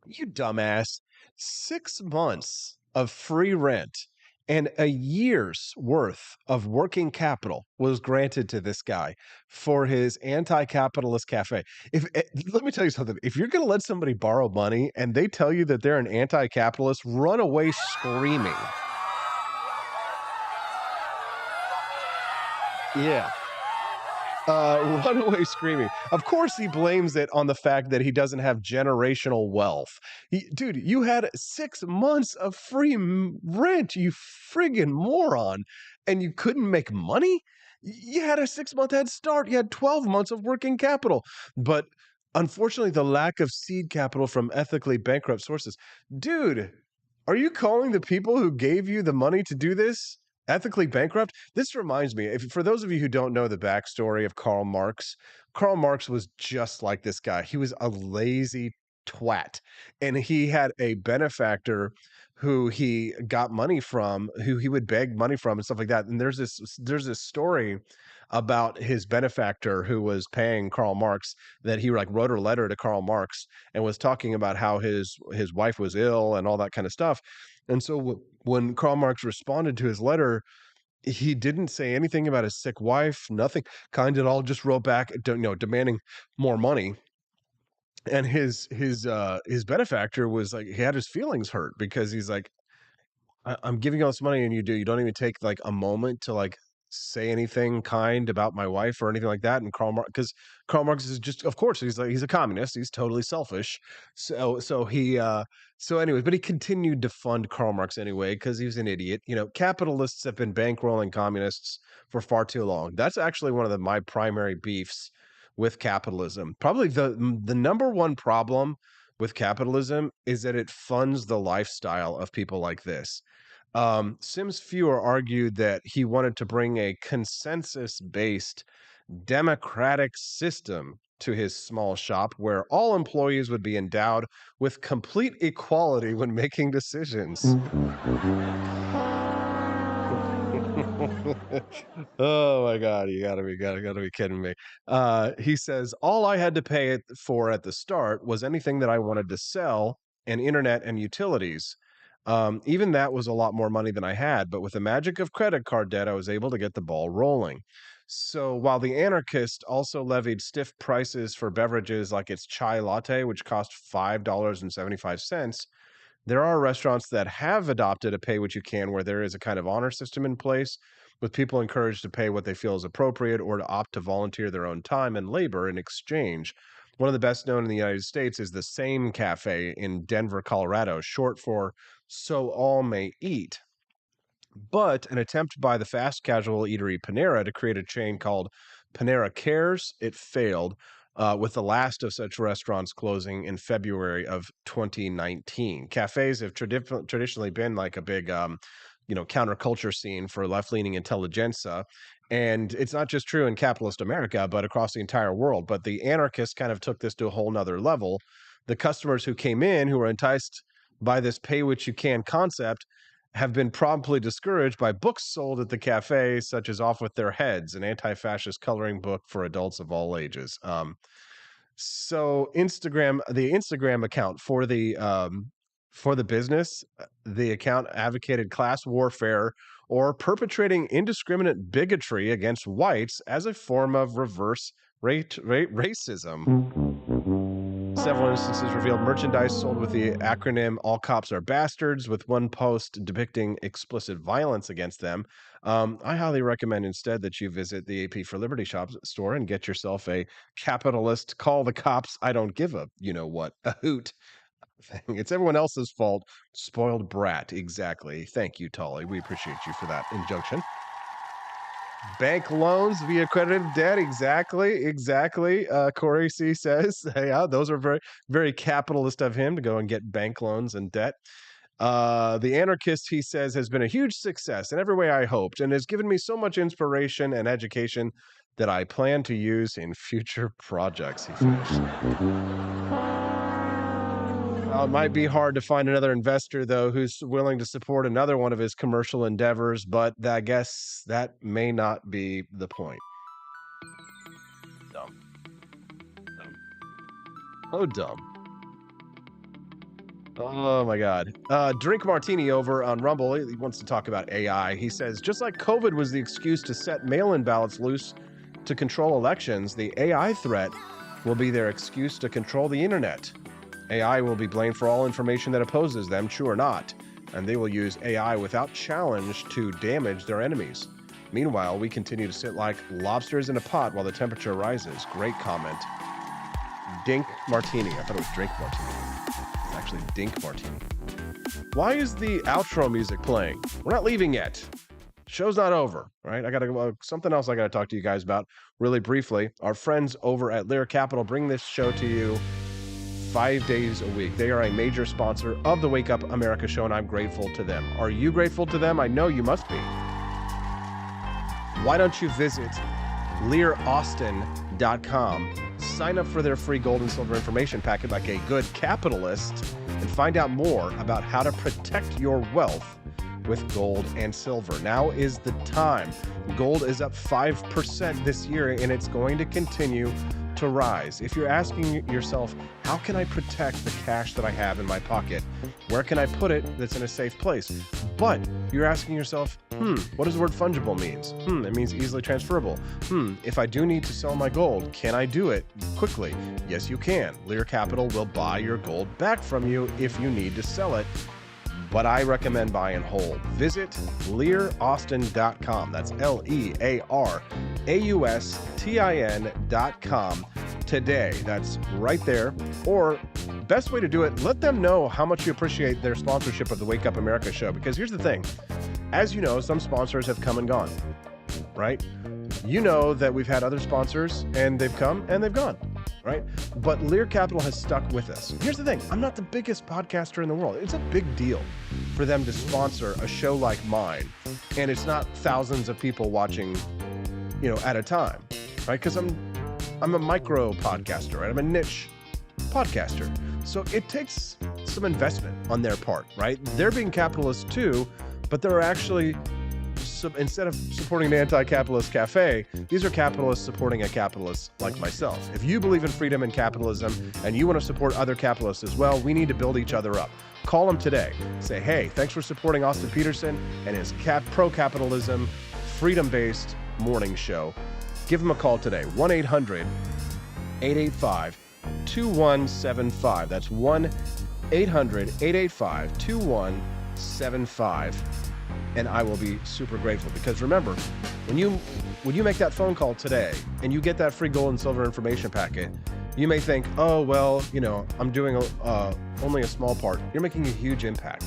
You dumbass. 6 months of free rent and a year's worth of working capital was granted to this guy for his anti-capitalist cafe. Let me tell you something. If you're going to let somebody borrow money and they tell you that they're an anti-capitalist, run away screaming. Yeah. Run away screaming. Of course, he blames it on the fact that he doesn't have generational wealth. Dude, you had 6 months of free rent, you friggin' moron, and you couldn't make money? You had a 6-month head start. You had 12 months of working capital. But unfortunately, the lack of seed capital from ethically bankrupt sources. Dude, are you calling the people who gave you the money to do this ethically bankrupt? This reminds me, for those of you who don't know the backstory of Karl Marx was just like this guy. He was a lazy twat, and he had a benefactor who he got money from, who he would beg money from and stuff like that. And there's this story about his benefactor who was paying Karl Marx, that he wrote a letter to Karl Marx and was talking about how his wife was ill and all that kind of stuff. And so when Karl Marx responded to his letter, he didn't say anything about his sick wife, nothing. Kind of all just wrote back, demanding more money. And his benefactor was like, he had his feelings hurt because he's like, I'm giving you all this money and you don't even take like a moment to say anything kind about my wife or anything like that. And Karl Marx is just, of course, he's a communist. He's totally selfish. So anyways, but he continued to fund Karl Marx anyway, because he was an idiot. Capitalists have been bankrolling communists for far too long. That's actually one of my primary beefs with capitalism. Probably the number one problem with capitalism is that it funds the lifestyle of people like this. Sims Fewer argued that he wanted to bring a consensus-based democratic system to his small shop where all employees would be endowed with complete equality when making decisions. Oh my God, you gotta be kidding me. He says, all I had to pay for at the start was anything that I wanted to sell and internet and utilities. Even that was a lot more money than I had, but with the magic of credit card debt, I was able to get the ball rolling. So while the anarchist also levied stiff prices for beverages like its chai latte, which cost $5.75, there are restaurants that have adopted a pay what you can, where there is a kind of honor system in place, with people encouraged to pay what they feel is appropriate or to opt to volunteer their own time and labor in exchange. One of the best known in the United States is the Same Cafe in Denver, Colorado, short for So All May Eat. But an attempt by the fast casual eatery Panera to create a chain called Panera Cares, it failed, with the last of such restaurants closing in February of 2019. Cafes have traditionally been like a big, counterculture scene for left-leaning intelligentsia. And it's not just true in capitalist America, but across the entire world. But the anarchists kind of took this to a whole nother level. The customers who came in, who were enticed by this pay what you can concept, have been promptly discouraged by books sold at the cafe, such as Off With Their Heads, an anti-fascist coloring book for adults of all ages. So the Instagram account for the business, the account advocated class warfare or perpetrating indiscriminate bigotry against whites as a form of reverse racism. Several instances revealed merchandise sold with the acronym "All Cops Are Bastards," with one post depicting explicit violence against them. I highly recommend instead that you visit the AP for Liberty shop store and get yourself a capitalist "Call the Cops, I Don't Give a a hoot" thing. It's everyone else's fault. Spoiled brat. Exactly. Thank you, Tully. We appreciate you for that injunction. Bank loans via accredited debt. Exactly. Corey C says, yeah, those are very, very capitalist of him to go and get bank loans and debt. The Anarchist, he says, has been a huge success in every way I hoped and has given me so much inspiration and education that I plan to use in future projects, he finished. It might be hard to find another investor, though, who's willing to support another one of his commercial endeavors, but I guess that may not be the point. Dumb. Oh, dumb. Oh, my God. Drink Martini over on Rumble. He wants to talk about AI. He says, just like COVID was the excuse to set mail-in ballots loose to control elections, the AI threat will be their excuse to control the internet. AI will be blamed for all information that opposes them, true or not, and they will use AI without challenge to damage their enemies. Meanwhile, we continue to sit like lobsters in a pot while the temperature rises. Great comment. Dink Martini. I thought it was Drink Martini. It's actually Dink Martini. Why is the outro music playing? We're not leaving yet. Show's not over, right? I got to go. Something else I got to talk to you guys about really briefly. Our friends over at Lear Capital bring this show to you 5 days a week. They are a major sponsor of the Wake Up America show, and I'm grateful to them. Are you grateful to them? I know you must be. Why don't you visit LearAustin.com, sign up for their free gold and silver information packet like a good capitalist, and find out more about how to protect your wealth with gold and silver. Now is the time. Gold is up 5% this year, and it's going to continue to rise. If you're asking yourself, how can I protect the cash that I have in my pocket? Where can I put it that's in a safe place? But you're asking yourself, what does the word fungible means? It means easily transferable. If I do need to sell my gold, can I do it quickly? Yes, you can. Lear Capital will buy your gold back from you if you need to sell it. But I recommend buy and hold. Visit LearAustin.com. That's LearAustin.com today. That's right there. Or best way to do it, let them know how much you appreciate their sponsorship of the Wake Up America show. Because here's the thing. As you know, some sponsors have come and gone, right? You know that we've had other sponsors and they've come and they've gone, right? But Lear Capital has stuck with us. Here's the thing. I'm not the biggest podcaster in the world. It's a big deal for them to sponsor a show like mine. And it's not thousands of people watching, at a time, right? Because I'm a micro podcaster, right? I'm a niche podcaster. So it takes some investment on their part, right? They're being capitalists too, but they're actually, instead of supporting the anti-capitalist cafe, these are capitalists supporting a capitalist like myself. If you believe in freedom and capitalism and you want to support other capitalists as well, we need to build each other up. Call them today. Say, hey, thanks for supporting Austin Peterson and his pro-capitalism, freedom-based morning show. Give him a call today. 1-800-885-2175. That's 1-800-885-2175. And I will be super grateful, because remember, when you make that phone call today and you get that free gold and silver information packet, you may think, oh, well, I'm doing only a small part. You're making a huge impact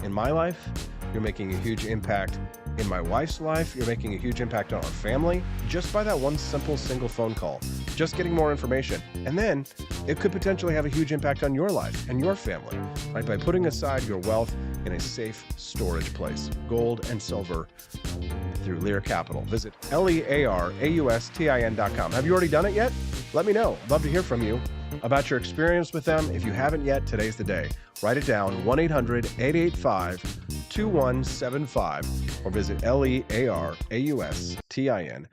in my life. You're making a huge impact in my wife's life. You're making a huge impact on our family just by that one simple single phone call, just getting more information. And then it could potentially have a huge impact on your life and your family, right? By putting aside your wealth in a safe storage place, gold and silver through Lear Capital. Visit LearAustin.com. Have you already done it yet? Let me know. I'd love to hear from you about your experience with them. If you haven't yet, today's the day. Write it down, 1-800-885-2175, or visit LearAustin.com.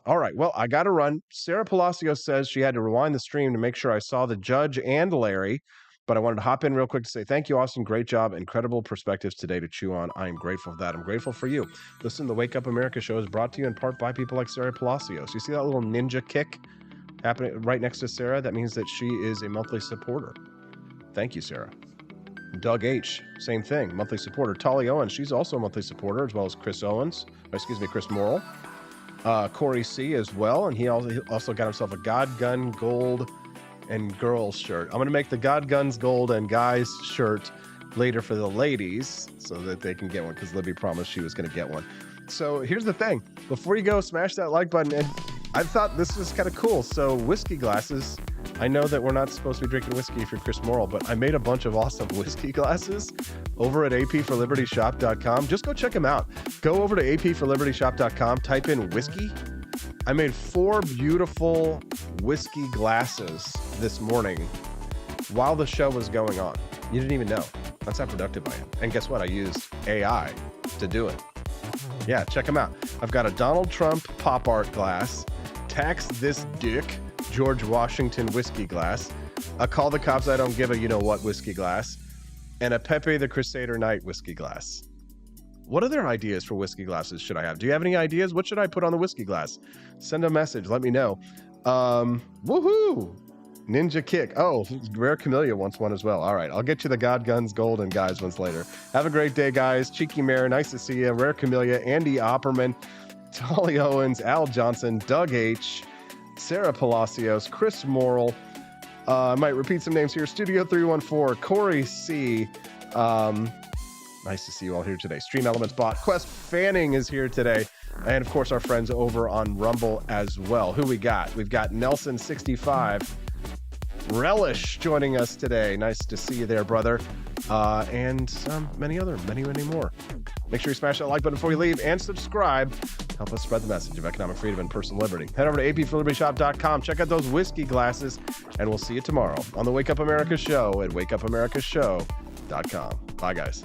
All right. Well, I got to run. Sarah Palacios says she had to rewind the stream to make sure I saw the judge and Larry, but I wanted to hop in real quick to say thank you, Austin. Great job. Incredible perspectives today to chew on. I am grateful for that. I'm grateful for you. Listen, the Wake Up America show is brought to you in part by people like Sarah Palacios. You see that little ninja kick happening right next to Sarah? That means that she is a monthly supporter. Thank you, Sarah. Doug H., same thing, monthly supporter. Tolly Owens, she's also a monthly supporter, as well as Chris Morrill. Corey C. as well, and he also got himself a God Gun Gold and Girls shirt. I'm going to make the God Guns Gold and Guys shirt later for the ladies so that they can get one, because Libby promised she was going to get one. So here's the thing. Before you go, smash that like button. And I thought this was kind of cool. So whiskey glasses. I know that we're not supposed to be drinking whiskey if you're Chris Morrill, but I made a bunch of awesome whiskey glasses over at apforlibertyshop.com. Just go check them out. Go over to apforlibertyshop.com, type in whiskey. I made 4 beautiful whiskey glasses this morning while the show was going on. You didn't even know. That's how productive I am. And guess what? I used AI to do it. Yeah, check them out. I've got a Donald Trump pop art glass, Tax This Dick George Washington whiskey glass, a Call the Cops I Don't Give a You Know What whiskey glass, and a Pepe the Crusader Knight whiskey glass. What other ideas for whiskey glasses should I have? Do you have any ideas? What should I put on the whiskey glass? Send a message. Let me know. Woohoo! Ninja Kick. Oh, Rare Camellia wants one as well. All right, I'll get you the God Guns Gold and Guys ones later. Have a great day, guys. Cheeky Mare, nice to see you. Rare Camellia, Andy Opperman, Tolly Owens, Al Johnson, Doug H., Sarah Palacios, Chris Morrill. I might repeat some names here. Studio 314, Corey C. Nice to see you all here today. Stream Elements Bot. Quest Fanning is here today. And, of course, our friends over on Rumble as well. Who we got? We've got Nelson65. Relish joining us today. Nice to see you there, brother. And many more. Make sure you smash that like button before you leave and subscribe. Help us spread the message of economic freedom and personal liberty. Head over to apforlibertyshop.com. Check out those whiskey glasses, and we'll see you tomorrow on the Wake Up America show at wakeupAmericaShow.com. Bye, guys.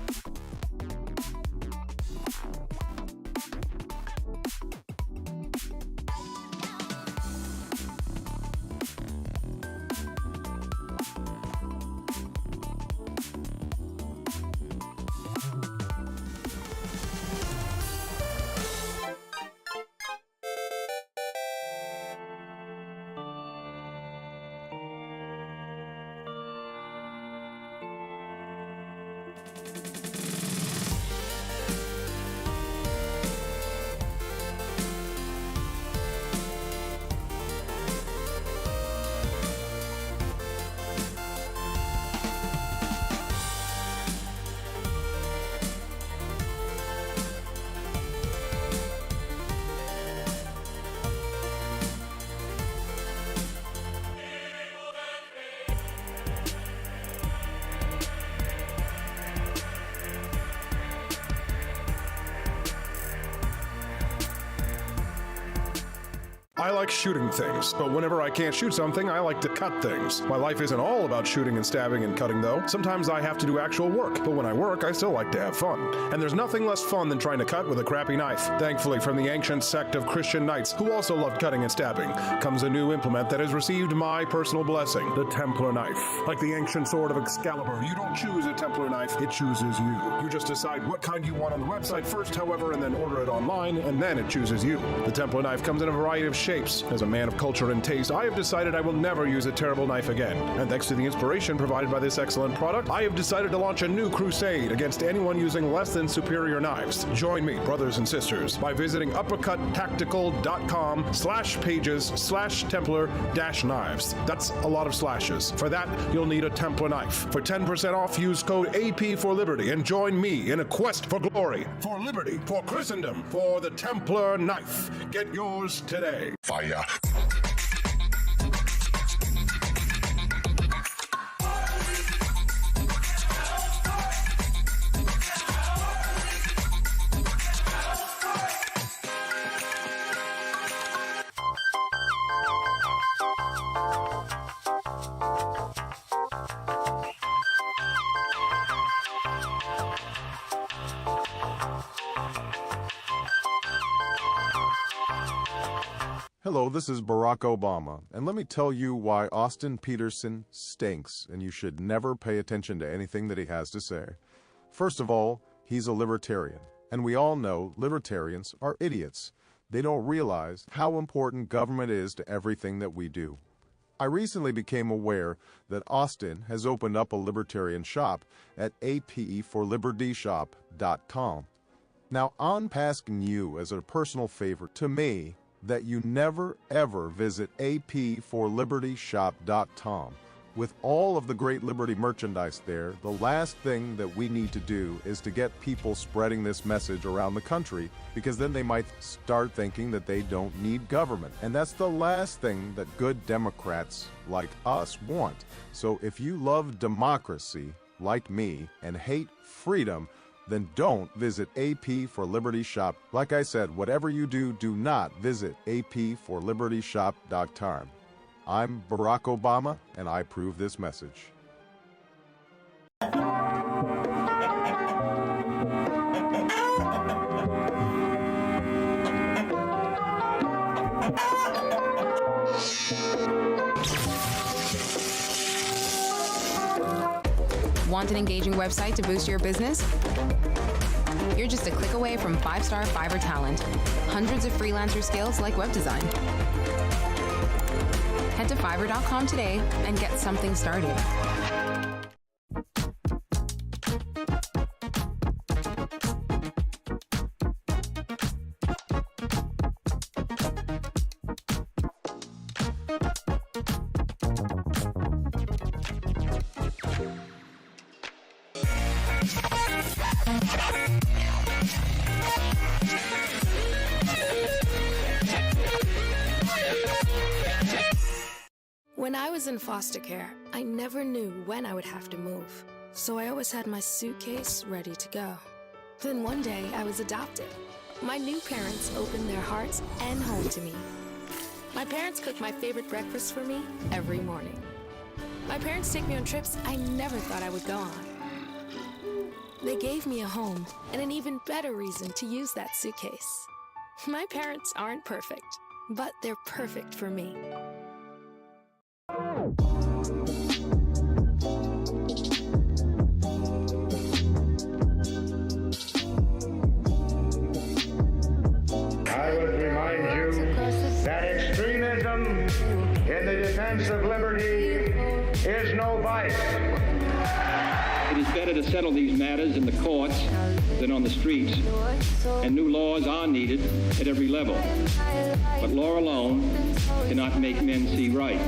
I like shooting things, but whenever I can't shoot something, I like to cut things. My life isn't all about shooting and stabbing and cutting, though. Sometimes I have to do actual work, but when I work, I still like to have fun. And there's nothing less fun than trying to cut with a crappy knife. Thankfully, from the ancient sect of Christian knights, who also loved cutting and stabbing, comes a new implement that has received my personal blessing, the Templar knife. Like the ancient sword of Excalibur, you don't choose a Templar knife, it chooses you. You just decide what kind you want on the website first, however, and then order it online, and then it chooses you. The Templar knife comes in a variety of shapes. As a man of culture and taste, I have decided I will never use a terrible knife again. And thanks to the inspiration provided by this excellent product, I have decided to launch a new crusade against anyone using less than superior knives. Join me, brothers and sisters, by visiting uppercuttactical.com/pages/Templar-knives. That's a lot of slashes. For that, you'll need a Templar knife. For 10% off, use code AP for Liberty and join me in a quest for glory, for liberty, for Christendom, for the Templar knife. Get yours today. Fire. Hello, this is Barack Obama, and let me tell you why Austin Petersen stinks, and you should never pay attention to anything that he has to say. First of all, he's a libertarian, and we all know libertarians are idiots. They don't realize how important government is to everything that we do. I recently became aware that Austin has opened up a libertarian shop at apforlibertyshop.com. Now, I'm asking you as a personal favor to me that you never ever visit apforlibertyshop.com. With all of the great Liberty merchandise there, the last thing that we need to do is to get people spreading this message around the country, because then they might start thinking that they don't need government. And that's the last thing that good Democrats like us want. So if you love democracy, like me, and hate freedom, then don't visit AP for Liberty Shop. Like I said, whatever you do, do not visit apforlibertyshop.com. I'm Barack Obama, and I approve this message. Want an engaging website to boost your business? You're just a click away from 5-star Fiverr talent. Hundreds of freelancer skills like web design. Head to Fiverr.com today and get something started. When I was in foster care, I never knew when I would have to move, so I always had my suitcase ready to go. Then one day, I was adopted. My new parents opened their hearts and home to me. My parents cook my favorite breakfast for me every morning. My parents take me on trips I never thought I would go on. They gave me a home and an even better reason to use that suitcase. My parents aren't perfect, but they're perfect for me. I would remind you that extremism in the defense of liberty is no vice. It is better to settle these matters in the courts than on the streets, and new laws are needed at every level. But law alone cannot make men see right.